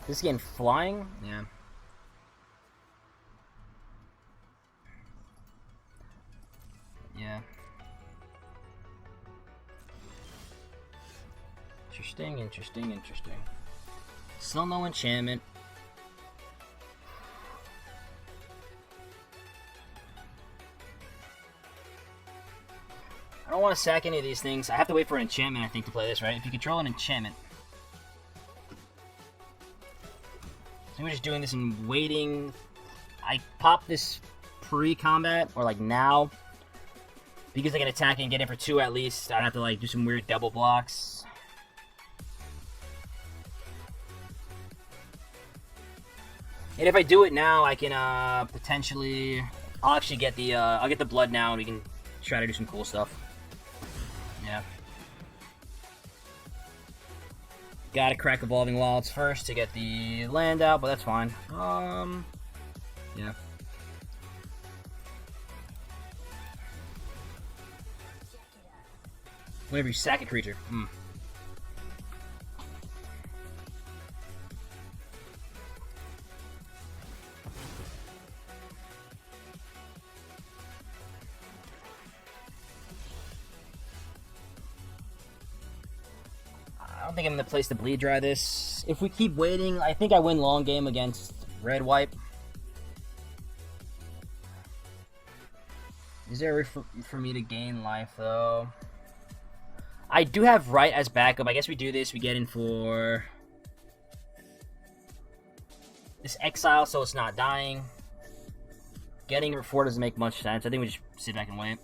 This game flying? Yeah. Yeah. Interesting. Still no enchantment. I don't want to sack any of these things. I have to wait for an enchantment, I think, to play this, right? If you control an enchantment. So we're just doing this and waiting. I pop this pre-combat, or like now, because I can attack and get in for 2 at least. I'd have to like do some weird double blocks. And if I do it now, I can potentially, I'll actually get the I'll get the blood now, and we can try to do some cool stuff. Yeah. Gotta crack Evolving Wilds first to get the land out, but that's fine. Yeah. Whenever you sack a creature. I don't think I'm in the place to bleed dry this. If we keep waiting, I think I win long game against red wipe. Is there a way for me to gain life though? I do have right as backup. I guess we do this. We get in for this exile, so it's not dying. Getting it 4 doesn't make much sense. I think we just sit back and wait.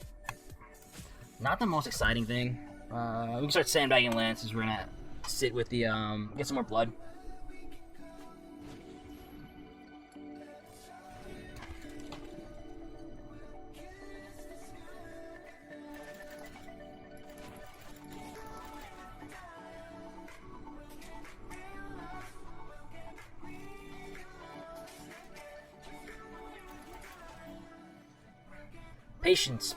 Not the most exciting thing. We can start sandbagging lands since we're gonna sit with the get some more blood. Patience.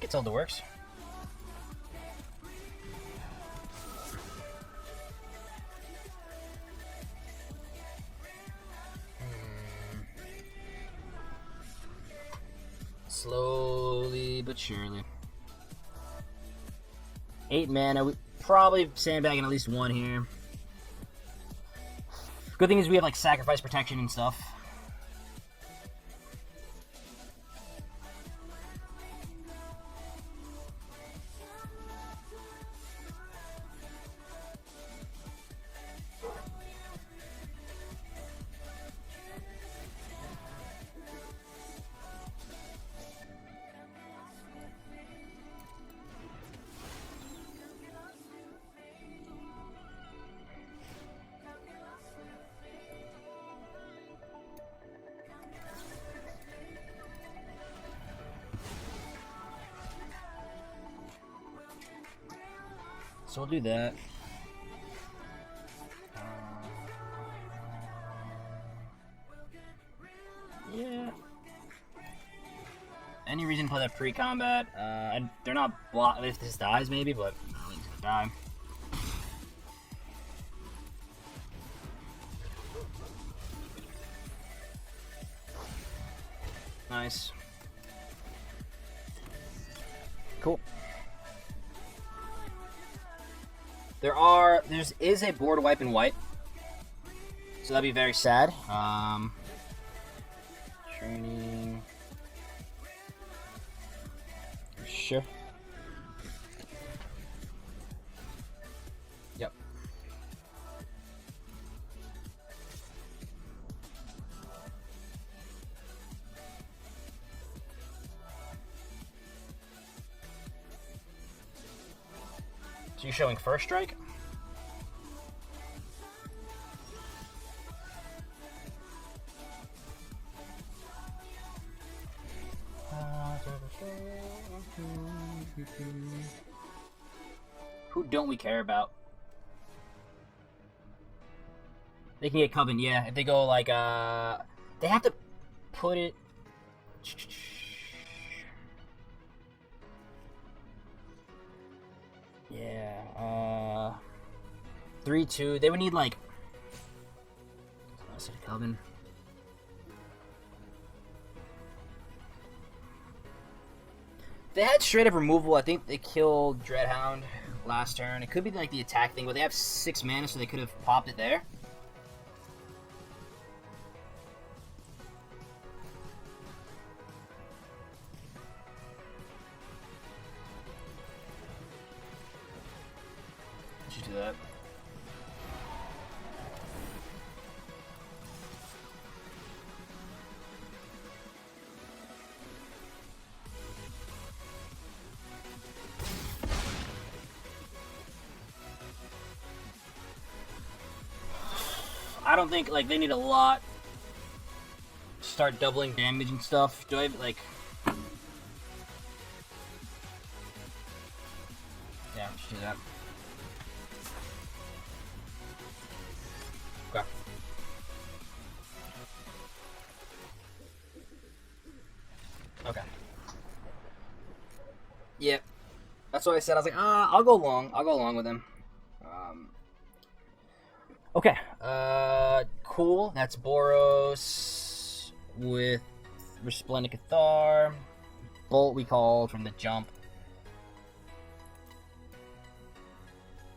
Gets all the works. Slowly but surely. 8 mana. We probably sandbagging at least 1 here. Good thing is we have like sacrifice protection and stuff. So we'll do that. Yeah. Any reason to play that pre-combat? And they're not blocked if this dies, maybe, but I don't think it's gonna die. Nice. Cool. There is a board wipe in white, so that'd be very sad. Training. Sure. Yep. So you're showing first strike? Who don't we care about? They can get Coven, yeah. If they go like, they have to put it. Yeah, 3-2. They would need like. I said Coven. They had straight up removal. I think they killed Dreadhound last turn. It could be like the attack thing, but they have 6 mana, so they could have popped it there. Let's just do that. I don't think, like, they need a lot. Start doubling damage and stuff. Do I, like... Yeah, let's do that. Okay. Okay. Yeah. That's what I said. I was like, I'll go long. I'll go along with him. Okay, cool. That's Boros with Resplendent Cathar. Bolt we called from the jump.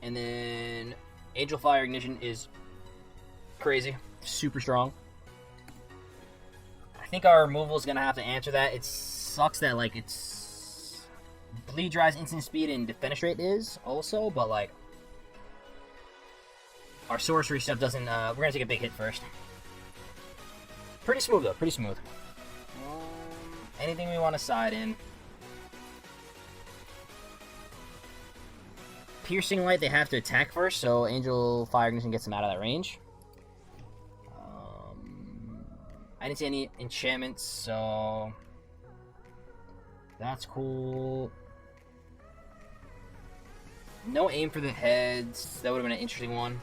And then Angel Fire Ignition is crazy. Super strong. I think our removal is going to have to answer that. It sucks that, like, it's... Bleed Dry's instant speed and defenestrate is also, but, like... Our sorcery stuff doesn't, we're gonna take a big hit first. Pretty smooth though, pretty smooth. Anything we want to side in. Piercing Light, they have to attack first, so Angel Fire Ignition gets them out of that range. I didn't see any enchantments, so... That's cool. No aim for the heads. That would have been an interesting one.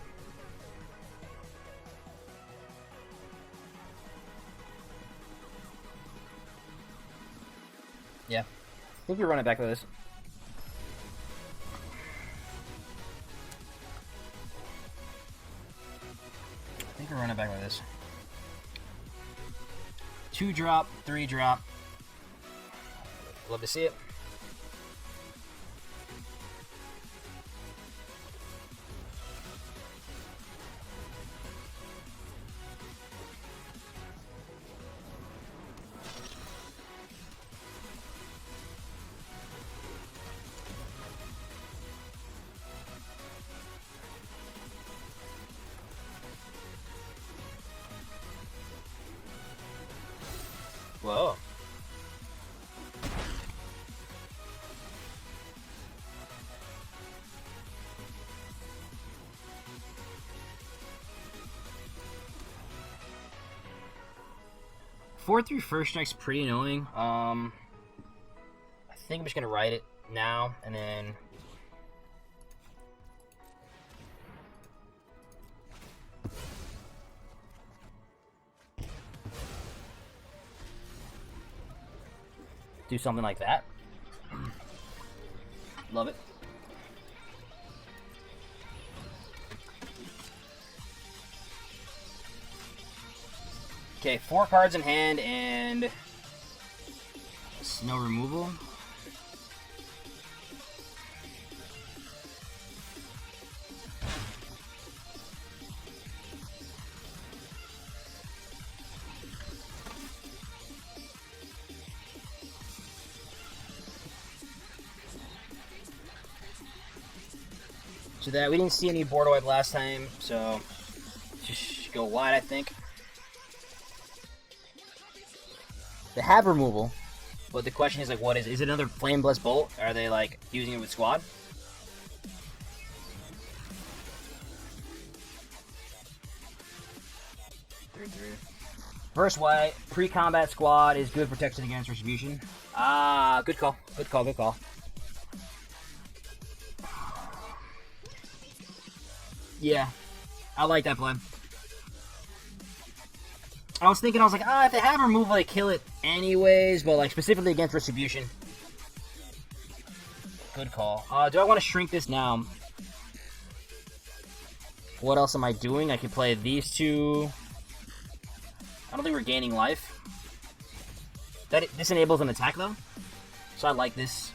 Yeah. I think you're running back with this. I think we're running back with this. 2 drop, 3 drop. Love to see it. Whoa. Four through first strike's pretty annoying. I think I'm just gonna write it now and then. Do something like that. Love it. Okay, 4 cards in hand and no removal. So that we didn't see any board wipe last time, so just go wide, I think. They have removal, but the question is like, what is it? Is it another Flame Blessed Bolt? Are they like using it with squad? First white, pre-combat squad is good protection against retribution. Ah, good call. Good call, good call. Yeah, I like that play. I was thinking, I was like, if they have removal, they kill it anyways, but like specifically against retribution. Good call. Do I want to shrink this now? What else am I doing? I can play these two. I don't think we're gaining life. This enables an attack though, so I like this.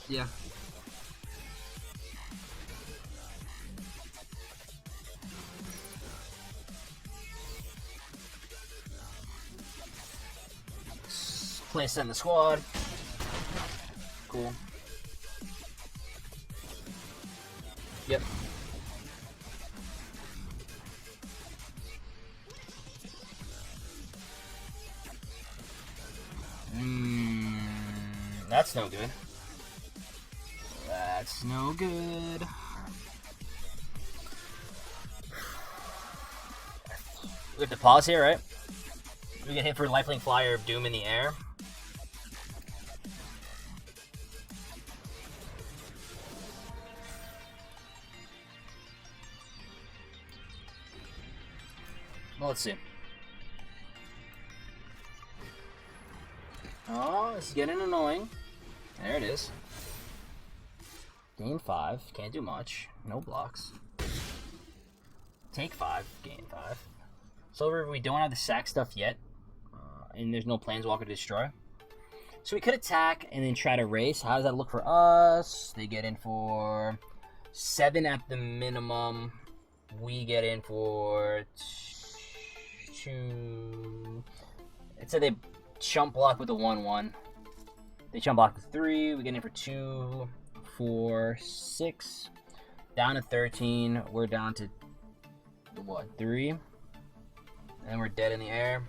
Yeah. Play set in the squad. Cool. Yep. That's no good. That's no good. We have to pause here, right? We get hit for Lifelink Flyer of Doom in the air. Well, let's see. Oh, this is getting annoying. There it is. Gain 5. Can't do much. No blocks. Take 5. Gain 5. So we don't have the sack stuff yet. And there's no Planeswalker to destroy. So we could attack and then try to race. How does that look for us? They get in for 7 at the minimum. We get in for 2. It said they chump block with the 1/1. They chump block with 3. We get in for 2, 4, 6. Down to 13. We're down to what? 3. And then we're dead in the air.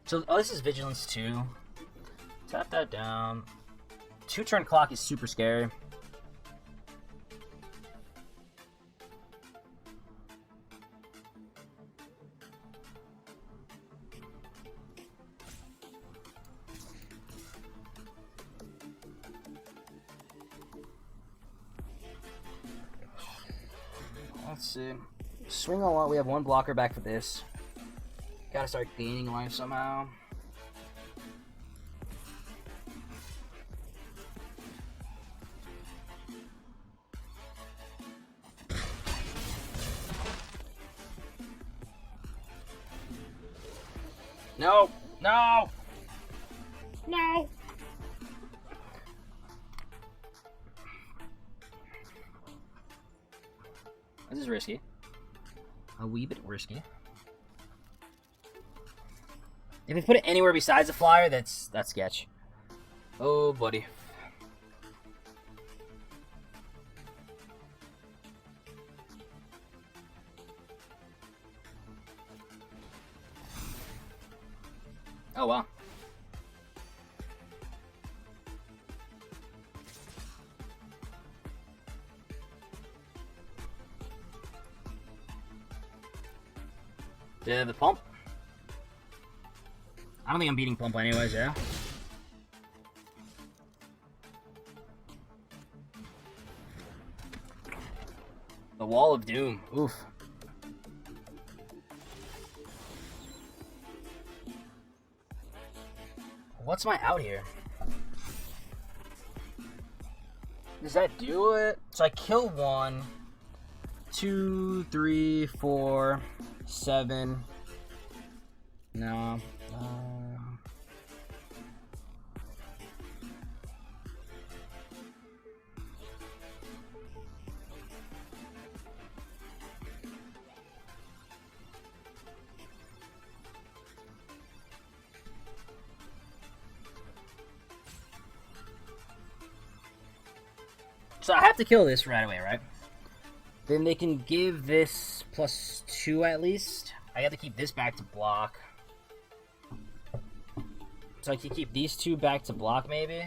So, this is Vigilance 2. Tap that down. 2-turn clock is super scary. Let's see. Swing a lot. We have 1 blocker back for this. Gotta start gaining life somehow. No! No! No! This is risky. A wee bit risky. If we put it anywhere besides the flyer, that's sketch. Oh, buddy. Oh, wow. Do they have the pump? I don't think I'm beating pump anyways, yeah? The Wall of Doom. Oof. What's my out here? Does that do it? So I kill 1, 2, 3, 4, 7. No. So I have to kill this right away, right? Then they can give this +2 at least. I have to keep this back to block. So I can keep these two back to block, maybe.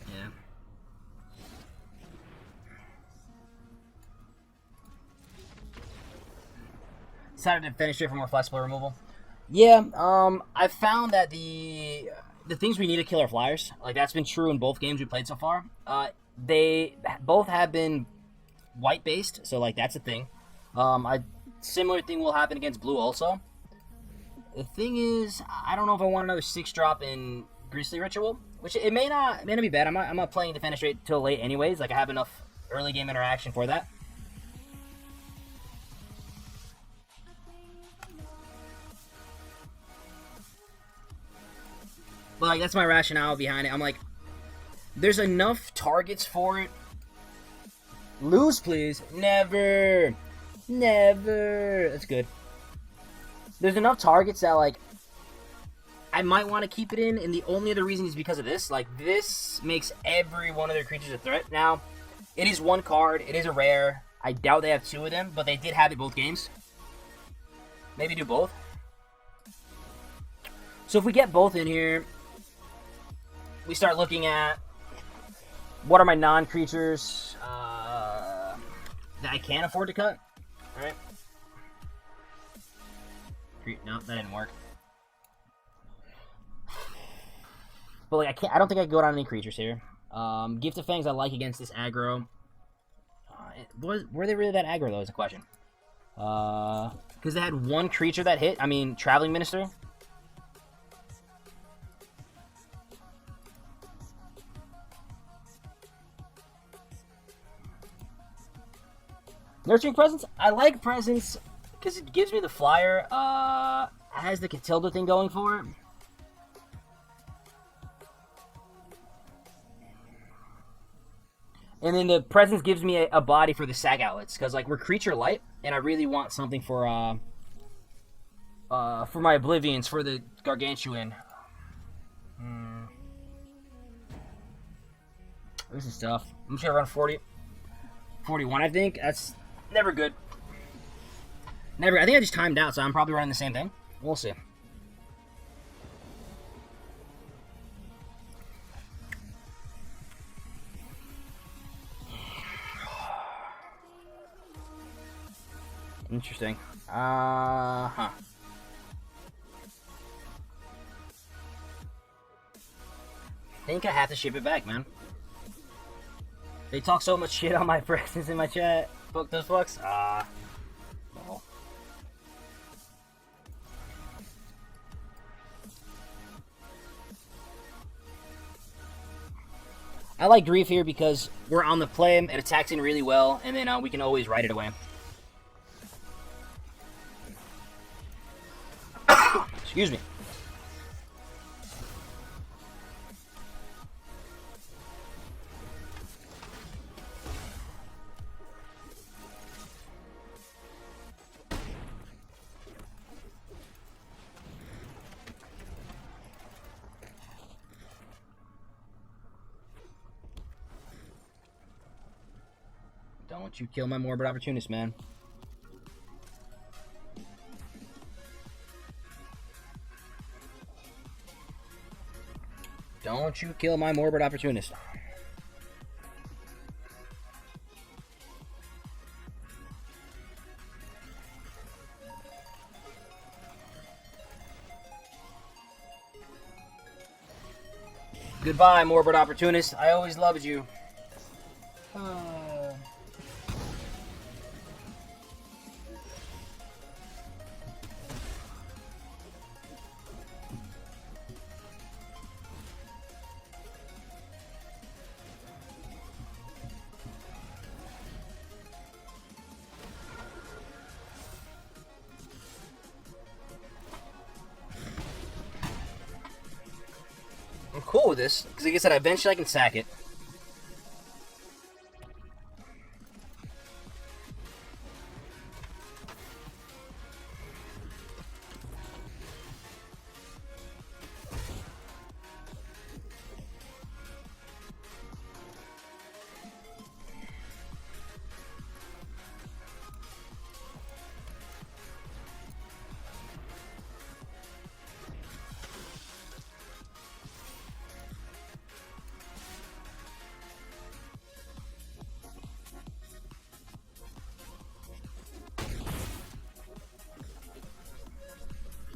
Yeah. Decided to finish it for more flexible removal. Yeah, I found that the things we need to kill are flyers. Like, that's been true in both games we played so far. They both have been white-based, so, like, that's a thing. Similar thing will happen against blue also. The thing is, I don't know if I want another 6-drop in Grizzly Ritual, which it may not be bad. I'm not playing to finish it till late anyways. Like, I have enough early game interaction for that. But, like, that's my rationale behind it. I'm like, there's enough targets for it. Lose, please. Never. Never. That's good. There's enough targets that, like, I might want to keep it in, and the only other reason is because of this. Like, this makes every one of their creatures a threat. Now, it is one card. It is a rare. I doubt they have 2 of them, but they did have it both games. Maybe do both. So if we get both in here, we start looking at what are my non-creatures that I can't afford to cut. All right. No, that didn't work. But like, I don't think I can go down any creatures here. Gift of Fangs I like against this aggro. Were they really that aggro though? Is a question. Because they had one creature that hit. I mean, Traveling Minister. Nurturing Presence? I like Presence because it gives me the flyer. Has the Catilda thing going for it. And then the Presence gives me a body for the Sag Outlets because, like, we're creature light, and I really want something for my Oblivions, for the Gargantuan. This is tough. I'm just gonna run 40. 41, I think. That's never good. Never. I think I just timed out, so I'm probably running the same thing. We'll see. Interesting. I think I have to ship it back, man. They talk so much shit on my presence in my chat. Fuck those fucks. No. I like Grief here because we're on the play, it attacks in really well, and then we can always write it away. Excuse me. Don't you kill my Morbid Opportunist, man. Don't you kill my Morbid Opportunist. Goodbye, Morbid Opportunist. I always loved you. I'm cool with this, because like I said, eventually I can sack it.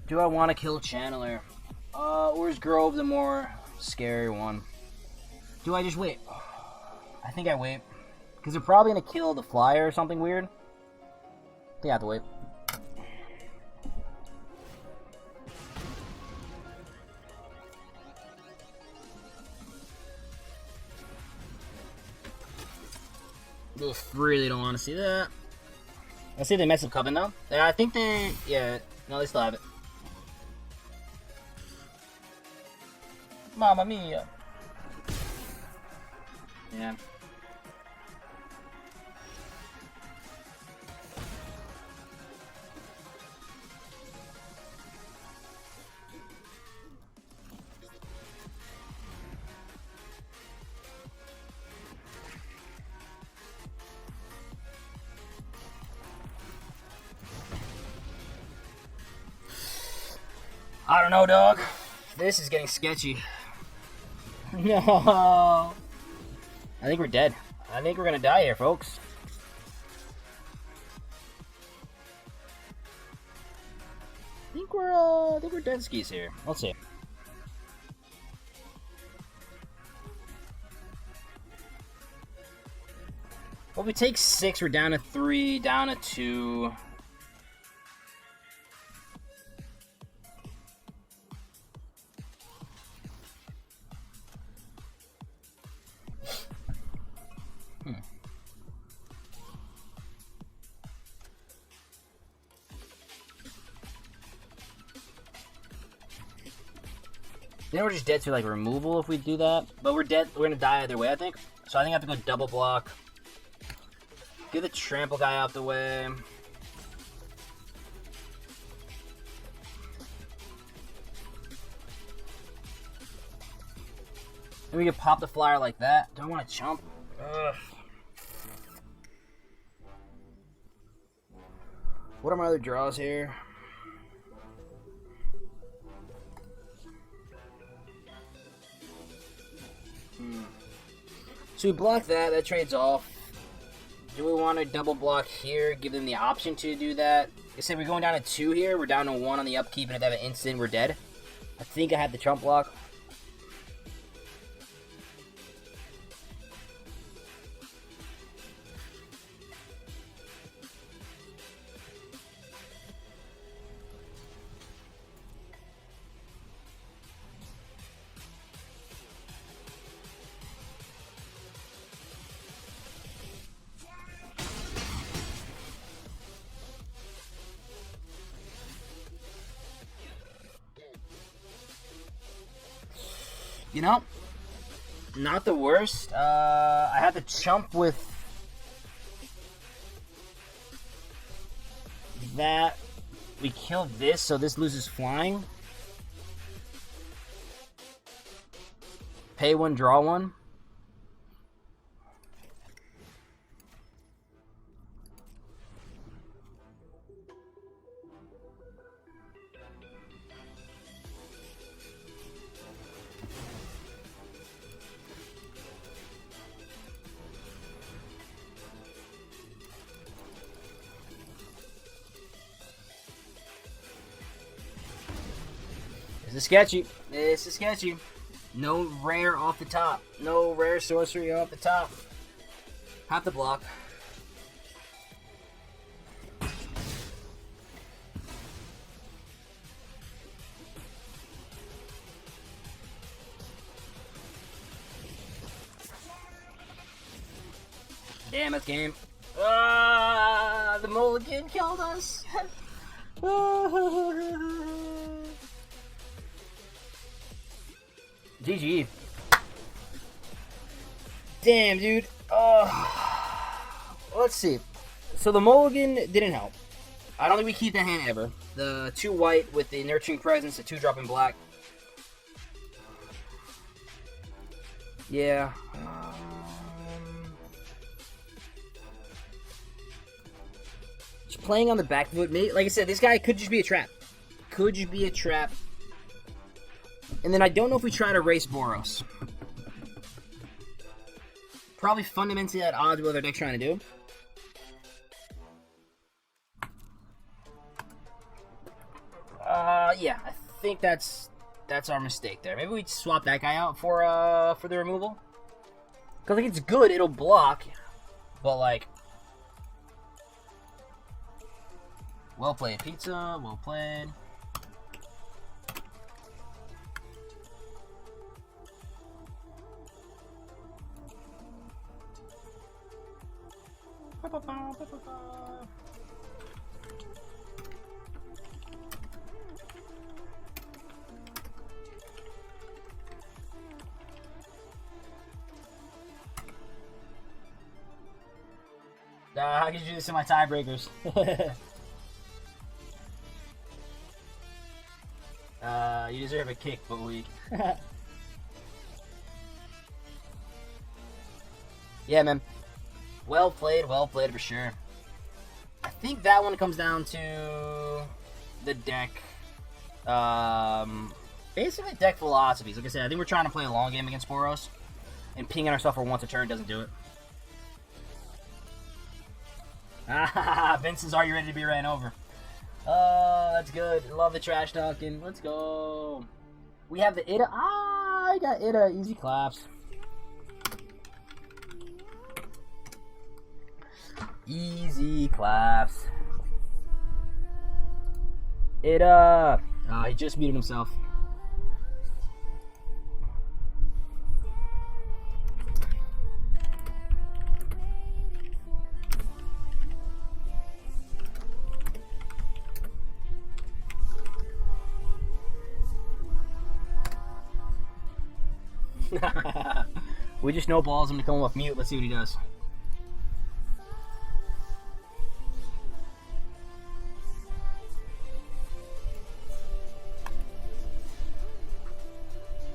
Do I want to kill Channeler? Or is Grove the more scary one? Do I just wait? I think I wait. Because they're probably going to kill the flyer or something weird. I think I have to wait. Oof, really don't want to see that. Let's see if they mess up Coven though. Yeah, I think they... Yeah, no, they still have it. Mamma mia. Yeah. I don't know, dog. This is getting sketchy. No. I think we're dead. I think we're gonna die here, folks. I think we're dead skis here. Let's see. Well, if we take 6, we're down to 3, down to 2. Then we're just dead to like removal if we do that. But we're dead. We're gonna die either way, I think. So I think I have to go double block. Get the trample guy out the way. And we can pop the flyer like that. Do I want to chump? Ugh. What are my other draws here? So we block that. That trades off. Do we want to double block here? Give them the option to do that. I said we're going down to 2 here. We're down to 1 on the upkeep, and if they have an instant, we're dead. I think I had the trump block. You know, not the worst. I had to chump with that. We killed this, so this loses flying. Pay 1, draw 1. This is sketchy. This is sketchy. No rare off the top. No rare sorcery off the top. Have to block. Damn it, game. The mulligan killed us. GG. Damn, dude. Let's see. So the mulligan didn't help. I don't think we keep that hand ever. The 2 white with the nurturing presence, the 2 drop in black. Yeah. Just playing on the back foot. Like I said, this guy could just be a trap. Could just be a trap. And then I don't know if we try to race Boros. Probably fundamentally at odds with what their deck's trying to do. Yeah, I think that's our mistake there. Maybe we swap that guy out for the removal. Because like it's good, it'll block, but like, well played, pizza. Well played. How could you do this in my tiebreakers? You deserve a kick, but weak. Yeah, man. Well played for sure. I think that one comes down to the deck. Basically deck philosophies. Like I said, I think we're trying to play a long game against Boros, and pinging ourselves for once a turn doesn't do it. Ah, Vincent's, are you ready to be ran over? Oh, that's good. Love the trash talking. Let's go. We have the Ida. Ah, I got Ida. Easy claps. Easy claps. Ida. He just muted himself. We just snowballs him to come off mute. Let's see what he does.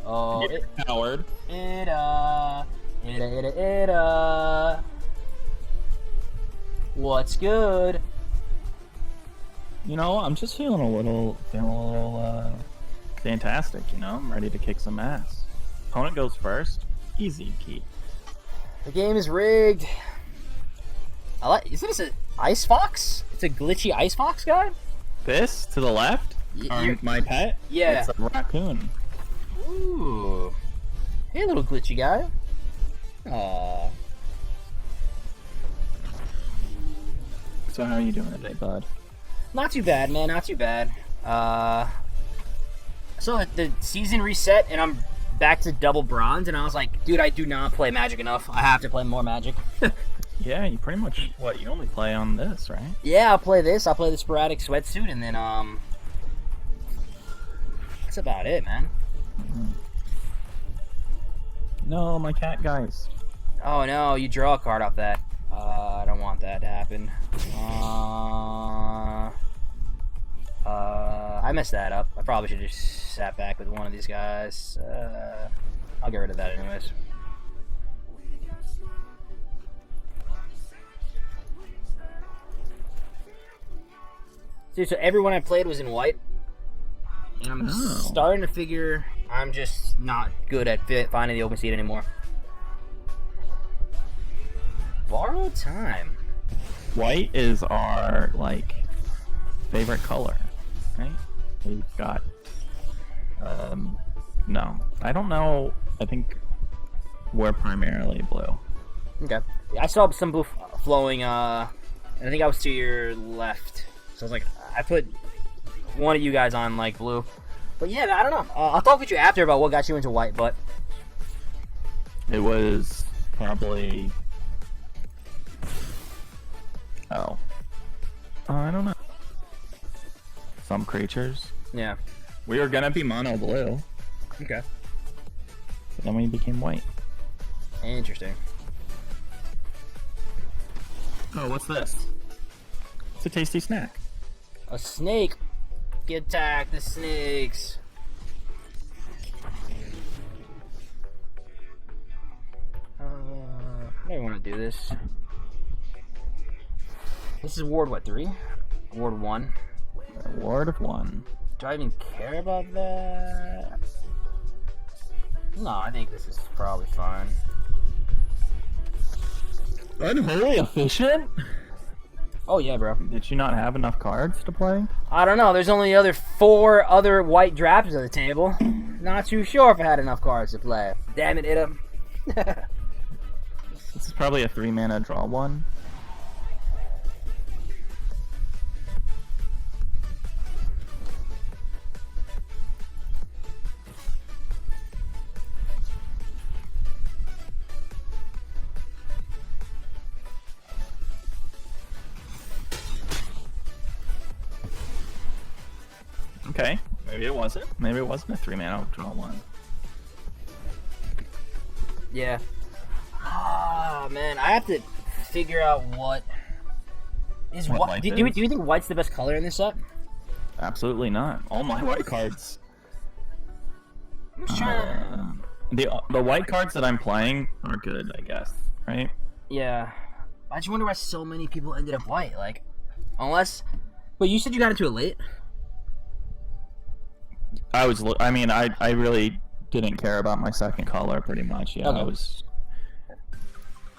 Oh, Howard. Ida. What's good? You know, I'm just feeling a little fantastic. You know, I'm ready to kick some ass. Opponent goes first. Easy key. The game is rigged. Is this an ice fox? It's a glitchy ice fox guy? This to the left? My pet? Yeah. It's a raccoon. Ooh. Hey, little glitchy guy. Aww. So how are you doing today, bud? Not too bad, man. Not too bad. So the season reset, and I'm back to double bronze, and I was like, dude, I do not play Magic enough. I have to play more Magic. Yeah, you pretty much, you only play on this, right? Yeah, I'll play this. I'll play the sporadic sweatsuit, and then, that's about it, man. Mm-hmm. No, my cat guys. Oh, no, you draw a card off that. I don't want that to happen. I messed that up. I probably should have just sat back with one of these guys. I'll get rid of that anyways. Dude, so everyone I played was in white. And I'm starting to figure I'm just not good at finding the open seat anymore. Borrowed time. White is our, favorite color, right? We've got, no. I don't know. I think we're primarily blue. Okay. I saw some blue flowing, and I think I was to your left. So I was like, I put one of you guys on, blue. But yeah, I don't know. I'll talk with you after about what got you into white, but... It was probably... I don't know. Some creatures. Yeah. We were gonna be mono blue. Okay. But then we became white. Interesting. Oh, what's this? It's a tasty snack. A snake. Get attacked, the snakes. I don't want to do this. This is Ward, what, 3? Ward 1. Ward of 1. Do I even care about that? No, I think this is probably fine. Unholy efficient? Oh yeah, bro. Did you not have enough cards to play? I don't know. There's only 4 other white drafters at the table. Not too sure if I had enough cards to play. Damn it, Ida. This is probably a 3-mana draw one. Okay, maybe it wasn't. Maybe it wasn't a 3-mana draw one. Yeah. Ah, man, I have to figure out what is What what. life Do is? you think white's the best color in this set? Absolutely not. All my white cards. I'm just trying. The white cards that I'm playing are good, I guess. Right? Yeah. I just wonder why so many people ended up white. Like, unless. Wait, you said you got into it late? I really didn't care about my second color pretty much. Yeah, Okay. I was.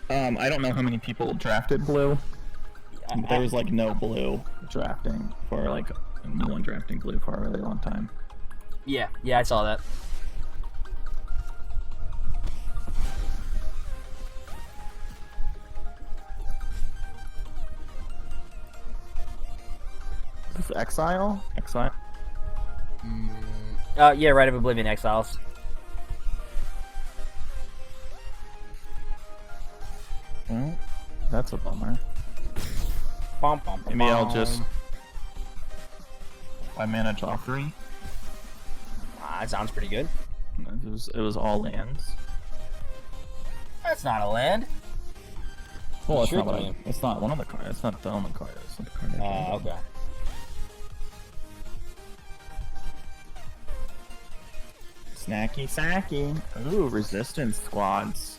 I don't know how many people drafted blue. There was like no blue drafting for like no one drafting blue for a really long time. Yeah, I saw that. This is Exile? Exile? Yeah, right of Oblivion Exiles. Well, that's a bummer. Bum, bum, bum, Maybe I'll bum. just 5-mana draw 3. That sounds pretty good. It was all lands. That's not a land. Well, it's Sure not what can. it's not one of the cards. It's not the only card. It's not the card. I drew. Okay. Snacky sacky. Ooh, resistance squads.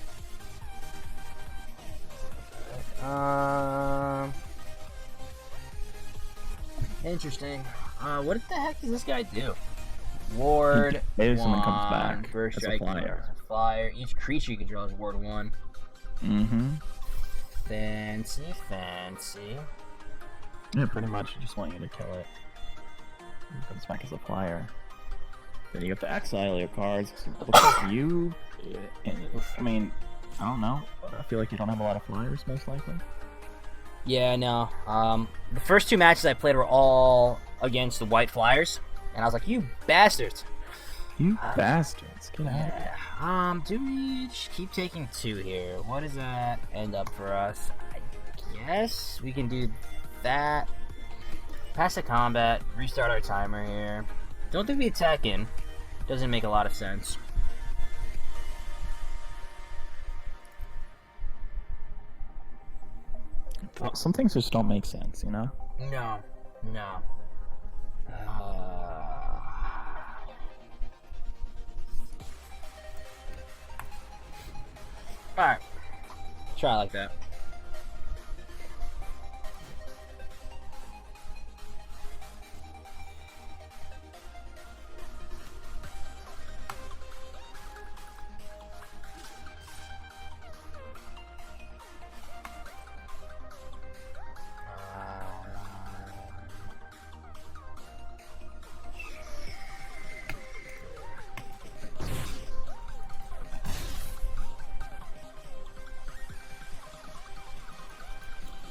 Interesting. What the heck does this guy do? Ward. Maybe someone one, comes back First as a strike. flyer. Flyer. Each creature you can draw is Ward 1. Mm-hmm. Fancy. Yeah, pretty much. I just want you to kill it. It comes back as a flyer. Then you have to exile your cards. Looks like you. I mean, I don't know. I feel like you don't have a lot of flyers, most likely. Yeah, no. The first 2 matches I played were all against the White Flyers, and I was like, "You bastards!" You bastards! Get out of here. Yeah. Do we just keep taking 2 here? What does that end up for us? I guess we can do that. Pass the combat. Restart our timer here. Don't think we attack in. Doesn't make a lot of sense. Some things just don't make sense, you know? No. Alright. Try it like that.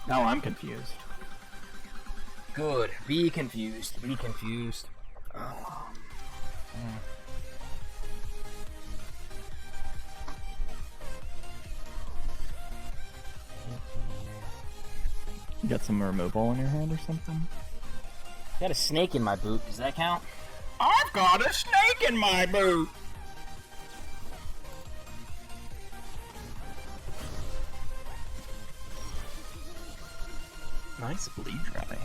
Now I'm confused. Good. Be confused. You got some removal in your hand or something? Got a snake in my boot. Does that count? I've got a snake in my boot! Nice bleed dry.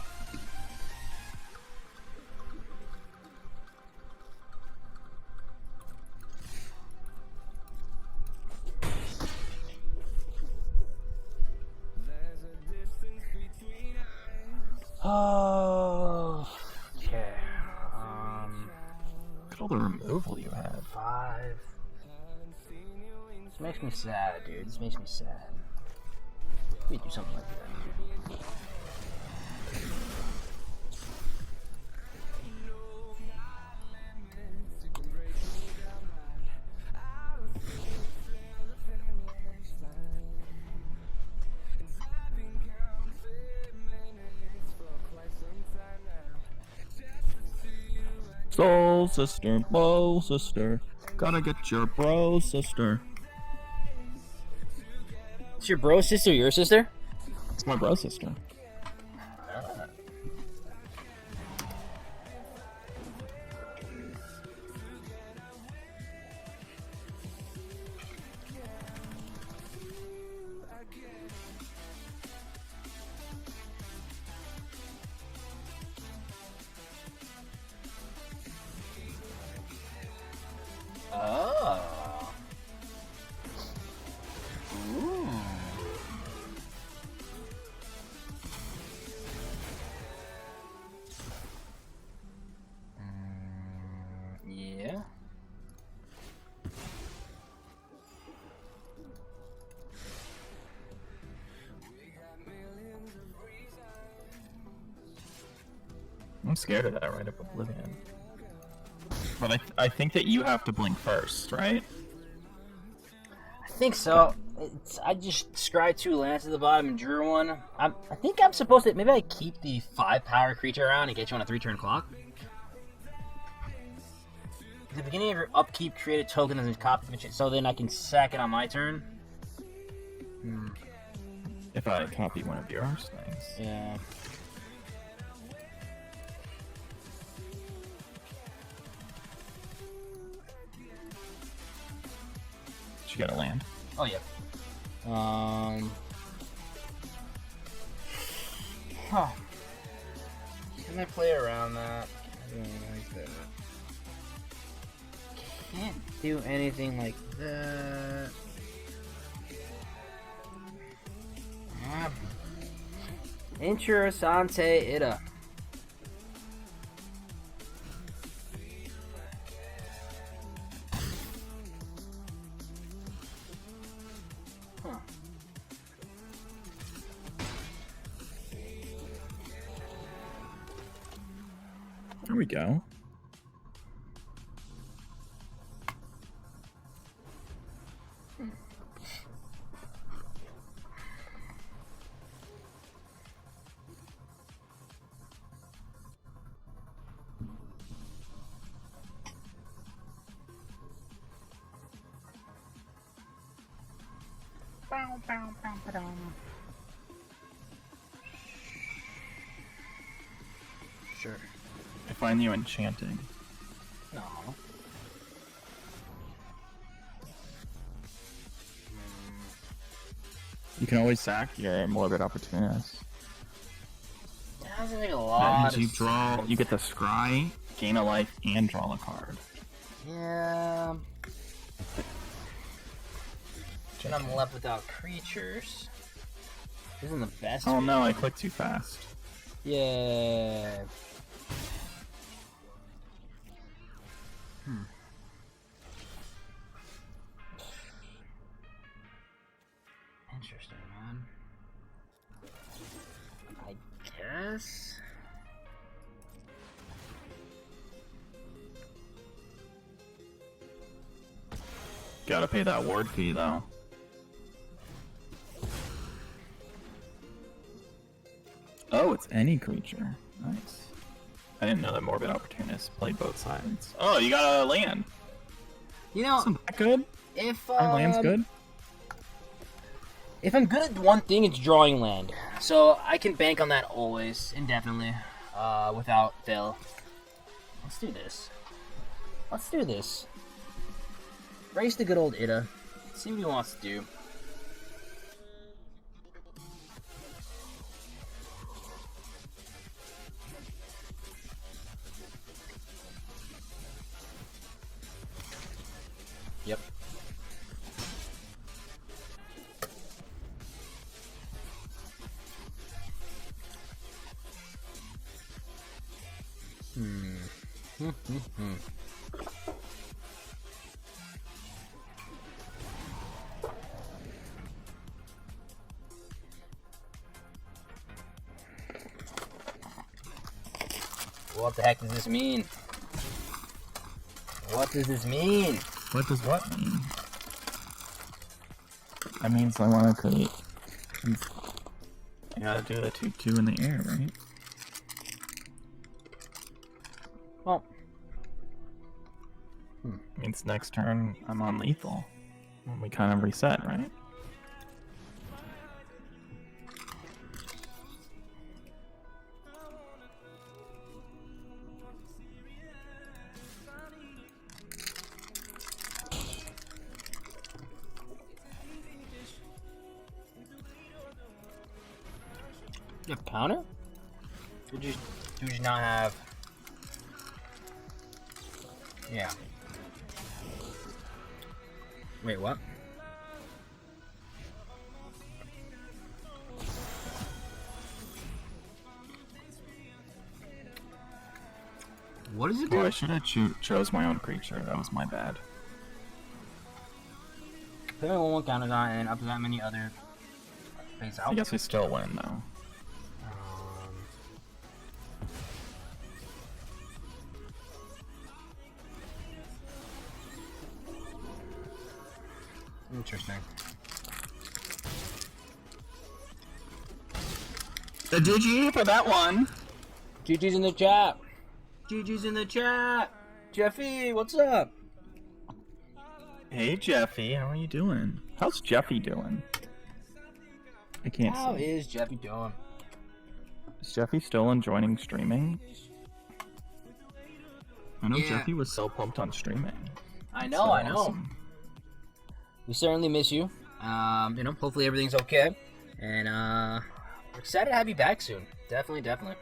Oh. Okay. Look at all the removal you have. 5. This makes me sad, dude. This makes me sad. We do something like that. Soul sister, bro sister. Gotta get your bro sister. It's your bro sister, your sister? It's my bro sister. Oh. Ooh. Yeah. I'm scared of that right up Oblivion. But I think that you have to blink first, right? I think so. I just scryed 2 lands at the bottom and drew one. I think I'm supposed to. Maybe I keep the 5-power creature around and get you on a 3-turn clock. At the beginning of your upkeep, create a token as a copy, so then I can sack it on my turn. If I copy one of yours things. Yeah. You gotta land. Oh yeah. Huh. Can I play around that? I don't like that. Can't do anything like that. Interessante ita. Huh. There we go. Sure. I find you enchanting. No. You can always sack your Morbid Opportunist. That doesn't make a That lot means of you draw. sense. You get the scry, gain a life, and draw a card. Yeah. Then I'm left without creatures. Isn't the best. Oh no! I clicked too fast. Yeah. Interesting, man. I guess. Gotta pay that ward fee though. Oh, it's any creature. Nice. I didn't know that Morbid Opportunist played both sides. Oh, you got a land. You know, Isn't that good? if Our land's good. If I'm good at one thing, it's drawing land. So I can bank on that always, indefinitely, without fail. Let's do this. Let's do this. Race the good old Ida. See what he wants to do. Yep. What the heck does this mean? What does this mean? What does what mean? That means I want to create. I gotta do the 2/2 in the air, right? Well, Means next turn I'm on lethal. We kind of reset, right? You have counter? Did you not have? Yeah. Wait, what? What is it? Oh, I should have chose my own creature. That was my bad. Put my 1/1 counters on, and up to that many other face out. I guess we still win though. Interesting. The GG for that one. GG's in the chat. GG's in the chat. Jeffy, what's up? Hey Jeffy, how are you doing? How's Jeffy doing? I can't How see. is Jeffy doing? Is Jeffy still enjoying streaming? I know Yeah. Jeffy was so pumped on streaming. I It's know, so I know. awesome. We certainly miss you. You know, hopefully everything's okay. And we're excited to have you back soon. Definitely, definitely.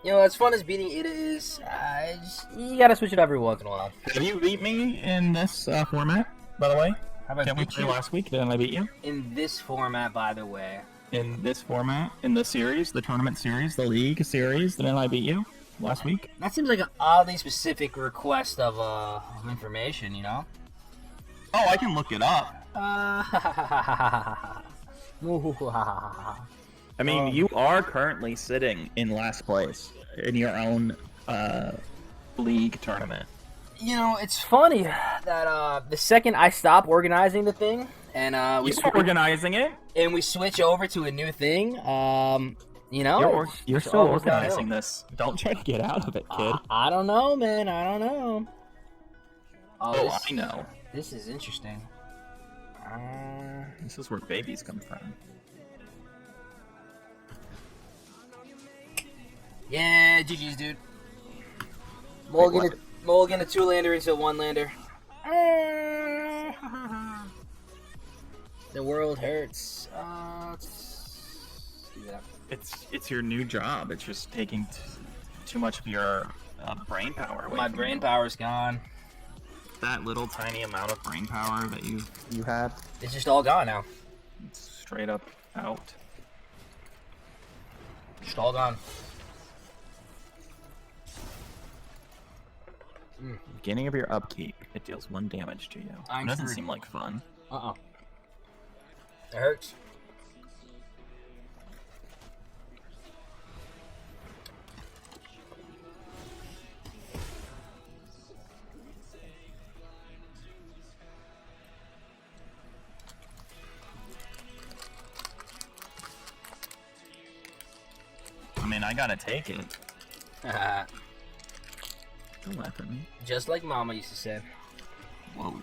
You know, as fun as beating it is, you gotta switch it up every once in a while. Have you beat me in this format, by the way? How about Didn't we beat play you last week? Didn't I beat you? in this format, by the way? In this format, in the series, the tournament series, the league series, didn't I beat you last week? That seems like an oddly specific request of information, you know? Oh, I can look it up. I I mean, you are currently sitting in last place in your own league tournament. You know, it's funny that the second I stop organizing the thing and we You're organizing it. switch over to a new thing, you know, You're it's still almost organizing downhill. this. Don't try to get out of it, kid. I don't know, man. I don't know. Oh, This, I know. this is interesting. This is where babies come from. Yeah, GG's, dude. Mulligan a 2-lander into a 1-lander. The world hurts. Let's do that. It's your new job. It's just taking too much of your brain power away. My from brain you. power's gone. That little tiny amount of brain power that you had, It's just all gone now. it's straight up out. Just all gone. Beginning of your upkeep, it deals 1 damage to you. I'm It doesn't screwed. seem like fun. It hurts. I mean, I gotta take it. Don't laugh at me. Just like Mama used to say. Whoa.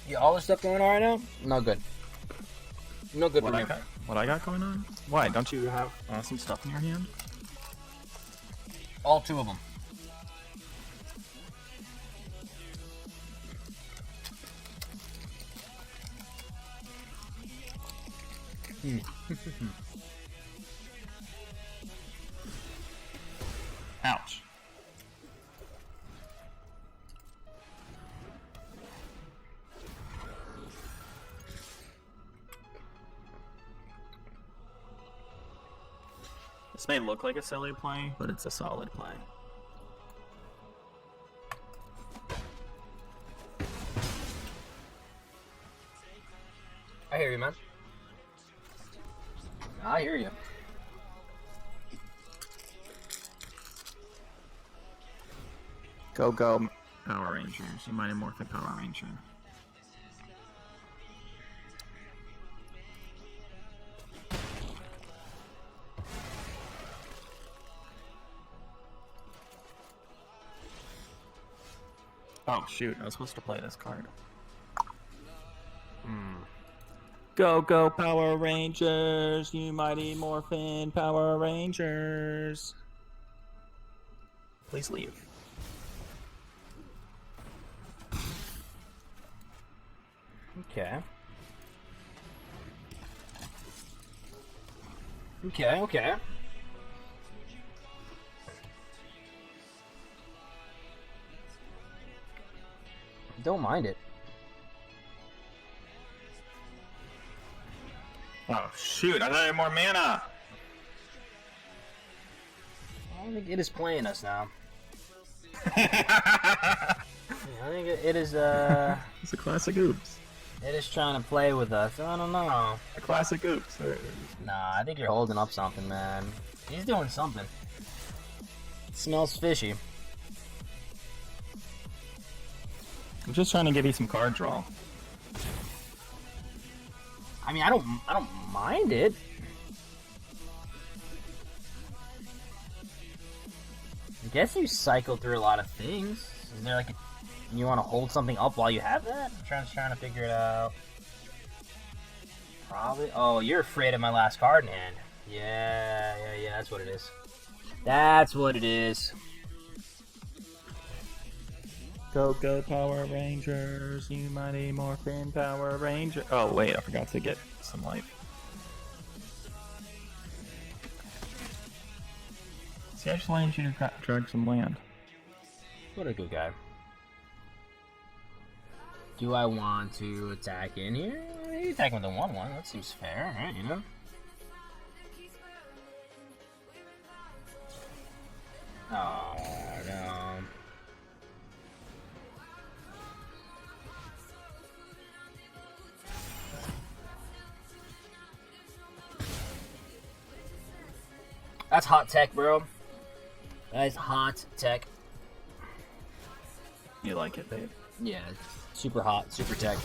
Yeah, all this stuff going on right now? No good. No good for me. What I got going on? Why? Don't you have some stuff in your hand? All 2 of them. Ouch. This may look like a silly play, but it's a solid play. I hear you, man. I hear you. Go, go, Power Rangers. You Mighty Morphin Power Ranger. Oh, shoot. I was supposed to play this card. Go, go, Power Rangers. You Mighty Morphin Power Rangers. Please leave. Okay. Okay, okay. Don't mind it. Oh, shoot. I thought I had more mana. I think it is playing us now. I think it is, It's a classic oops. it is trying to play with us. I don't know. A classic oops. Nah, I think you're holding up something, man. He's doing something. Smells fishy. I'm just trying to give you some card draw. I mean, I don't mind it. I guess you cycle through a lot of things. Is there like you want to hold something up while you have that? I'm trying to figure it out. Probably. Oh, you're afraid of my last card in hand. Yeah. That's what it is. That's what it is. Go, go, Power Rangers. You Mighty Morphin Power Ranger. Oh, wait. I forgot to get some life. See, I just wanted you to drag some land. What a good guy. Do I want to attack in here? Maybe attack with a 1/1. That seems fair, right? You know? Oh, no. That's hot tech, bro. That is hot tech. You like it, babe? Yeah, super hot, super tech.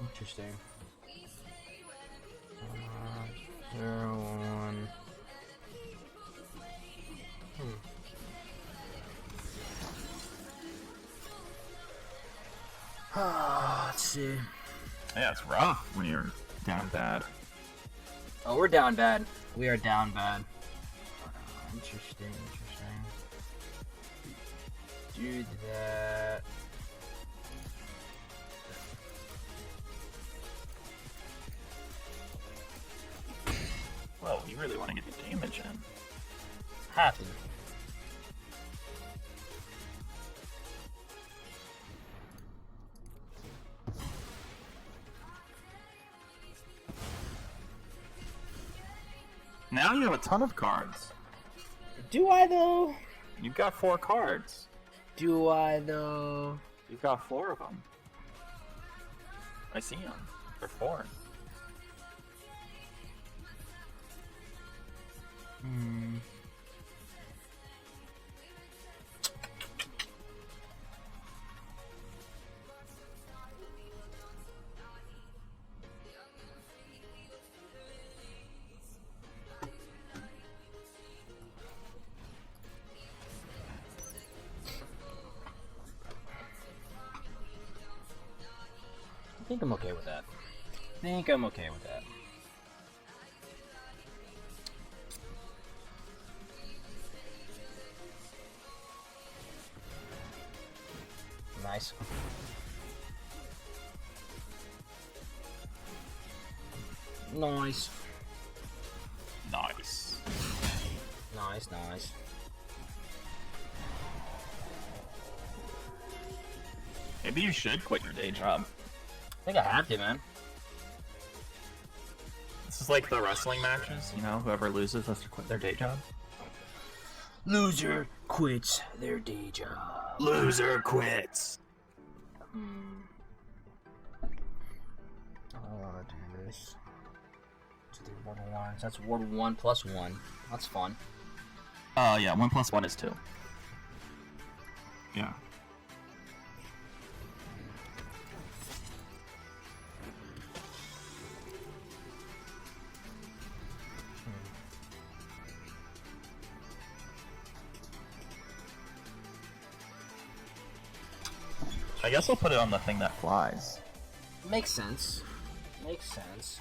Interesting. 0-1. Let's see. Yeah, it's rough when you're down bad. Oh, we're down bad. We are down bad. Interesting. Do that. Well, you really want to get the damage in. Have to. Now you have a ton of cards. Do I though? You've got 4 cards. Do I though? You've got 4 of them. I see them. They're 4. I think I'm okay with that. Nice. Nice. Nice. Nice. Maybe you should quit your day job. I think I have to, man. This is like the wrestling matches, you know? Whoever loses has to quit their day job. Loser, quits their day job. Loser quits. I want to do this. Let's do Ward 1. So that's Ward 1 plus 1. That's fun. Yeah, 1 plus 1 is 2. Yeah. I guess I'll put it on the thing that flies. Makes sense. Makes sense.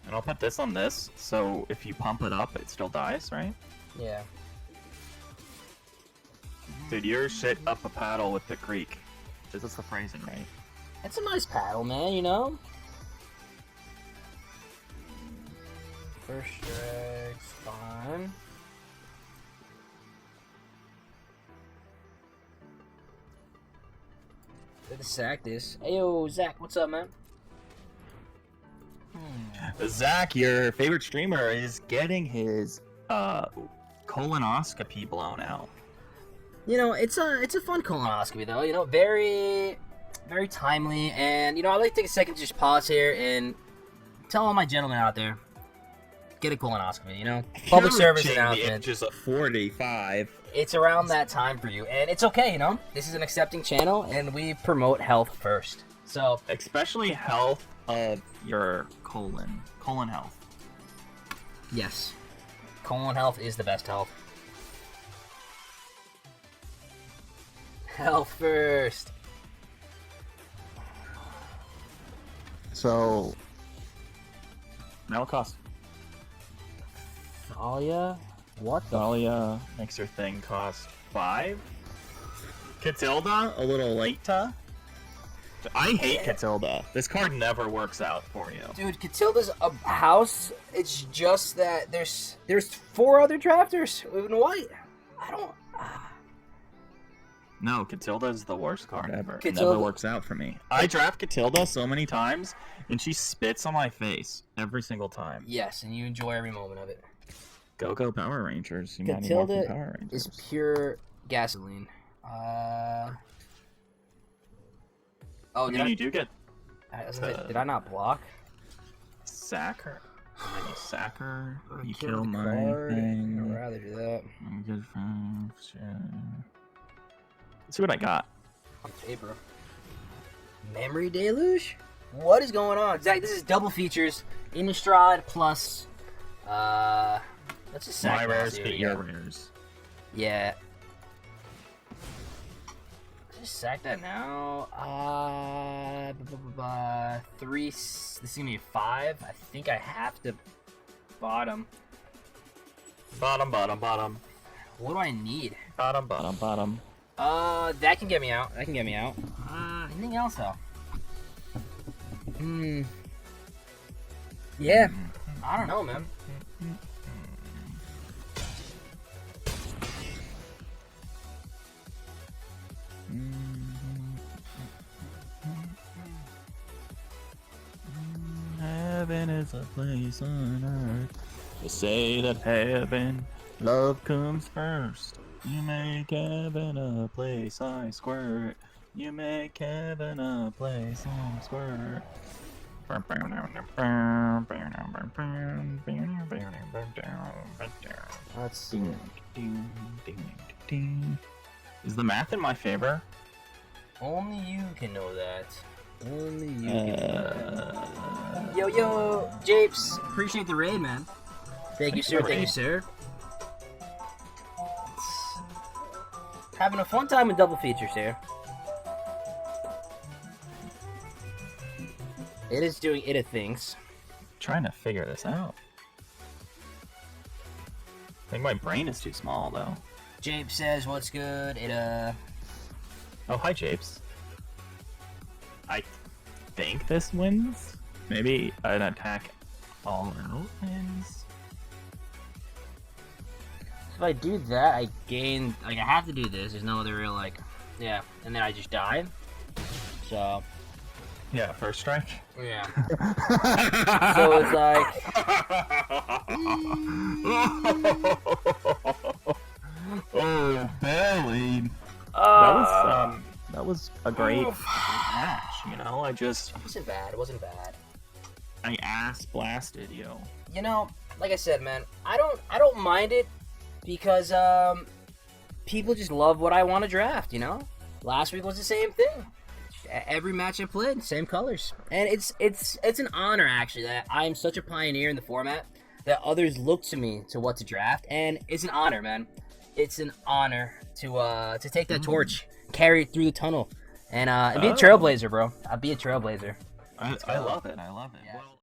And I'll put this on this, so if you pump it up, it still dies, right? Yeah. Dude, you're shit up a paddle with the creek. This is the phrasing, right? It's a nice paddle, man, you know? First strike's fine. Good to sack this. Ayo, Zach, what's up, man? Zach, your favorite streamer, is getting his colonoscopy blown out. You know, it's a fun colonoscopy though. You know, very timely, and you know, I'd like to take a second to just pause here and tell all my gentlemen out there, get a colonoscopy. You know, public service announcement. Just a 45. It's around that time for you, and it's okay. You know, this is an accepting channel, and we promote health first. So, especially health of your colon health. Yes, colon health is the best health. Health first. So, that'll cost. Thalia? What the? Thalia makes your thing cost 5. Catilda, a little later. I hate Catilda. This card never works out for you. Dude, Catilda's a house. It's just that there's 4 other drafters in white. I don't. No, Catilda is the worst card ever. It Catilda never works out for me. I draft Catilda so many times, and she spits on my face every single time. Yes, and you enjoy every moment of it. Go Power Rangers! You might need more from Power Catilda Rangers. is pure gasoline. Oh, I mean, you do get did I not block? Sacker. And then you sack her. You Kill kill the my card. thing. I'd rather do that. I'm good friends. Yeah. Let's see what I got. On paper. Memory Deluge? What is going on? Zach, this is double features. Innistrad plus let's just sack My rares here, beat your rares. Yeah. Just sack that now. 3. This is gonna be a 5. I think I have to bottom. Bottom. What do I need? Bottom. That can get me out. Anything else though? Yeah. I don't know, man. Heaven is a place on earth. They say that heaven, love comes first. You make heaven a place I squirt. You make heaven a place I squirt. Let's see. Is the math in my favor? Only you can know that. Only you can know that. Yo, Japes. Appreciate the raid, man. Thank you, sir. Thank you, sir. Having a fun time with double features here. It is doing it things. Trying to figure this out. I think my brain is too small, though. Japes says, "What's good?" Oh, hi, Japes. I think this wins. Maybe an attack all out wins. So if I do that, I gain. Like, I have to do this. There's no other real, like. Yeah. And then I just die. So. Yeah, first strike. Yeah. So it's like. a great match. You know, It wasn't bad. It wasn't bad. I ass blasted you. You know, like I said, man, I don't mind it because people just love what I want to draft. You know, last week was the same thing. Every match I played, same colors, and it's an honor actually that I am such a pioneer in the format that others look to me to what to draft, and it's an honor, man. It's an honor to take that torch, carry it through the tunnel, and be a trailblazer, bro. I'll be a trailblazer. I love it. I love it. Yeah. Well,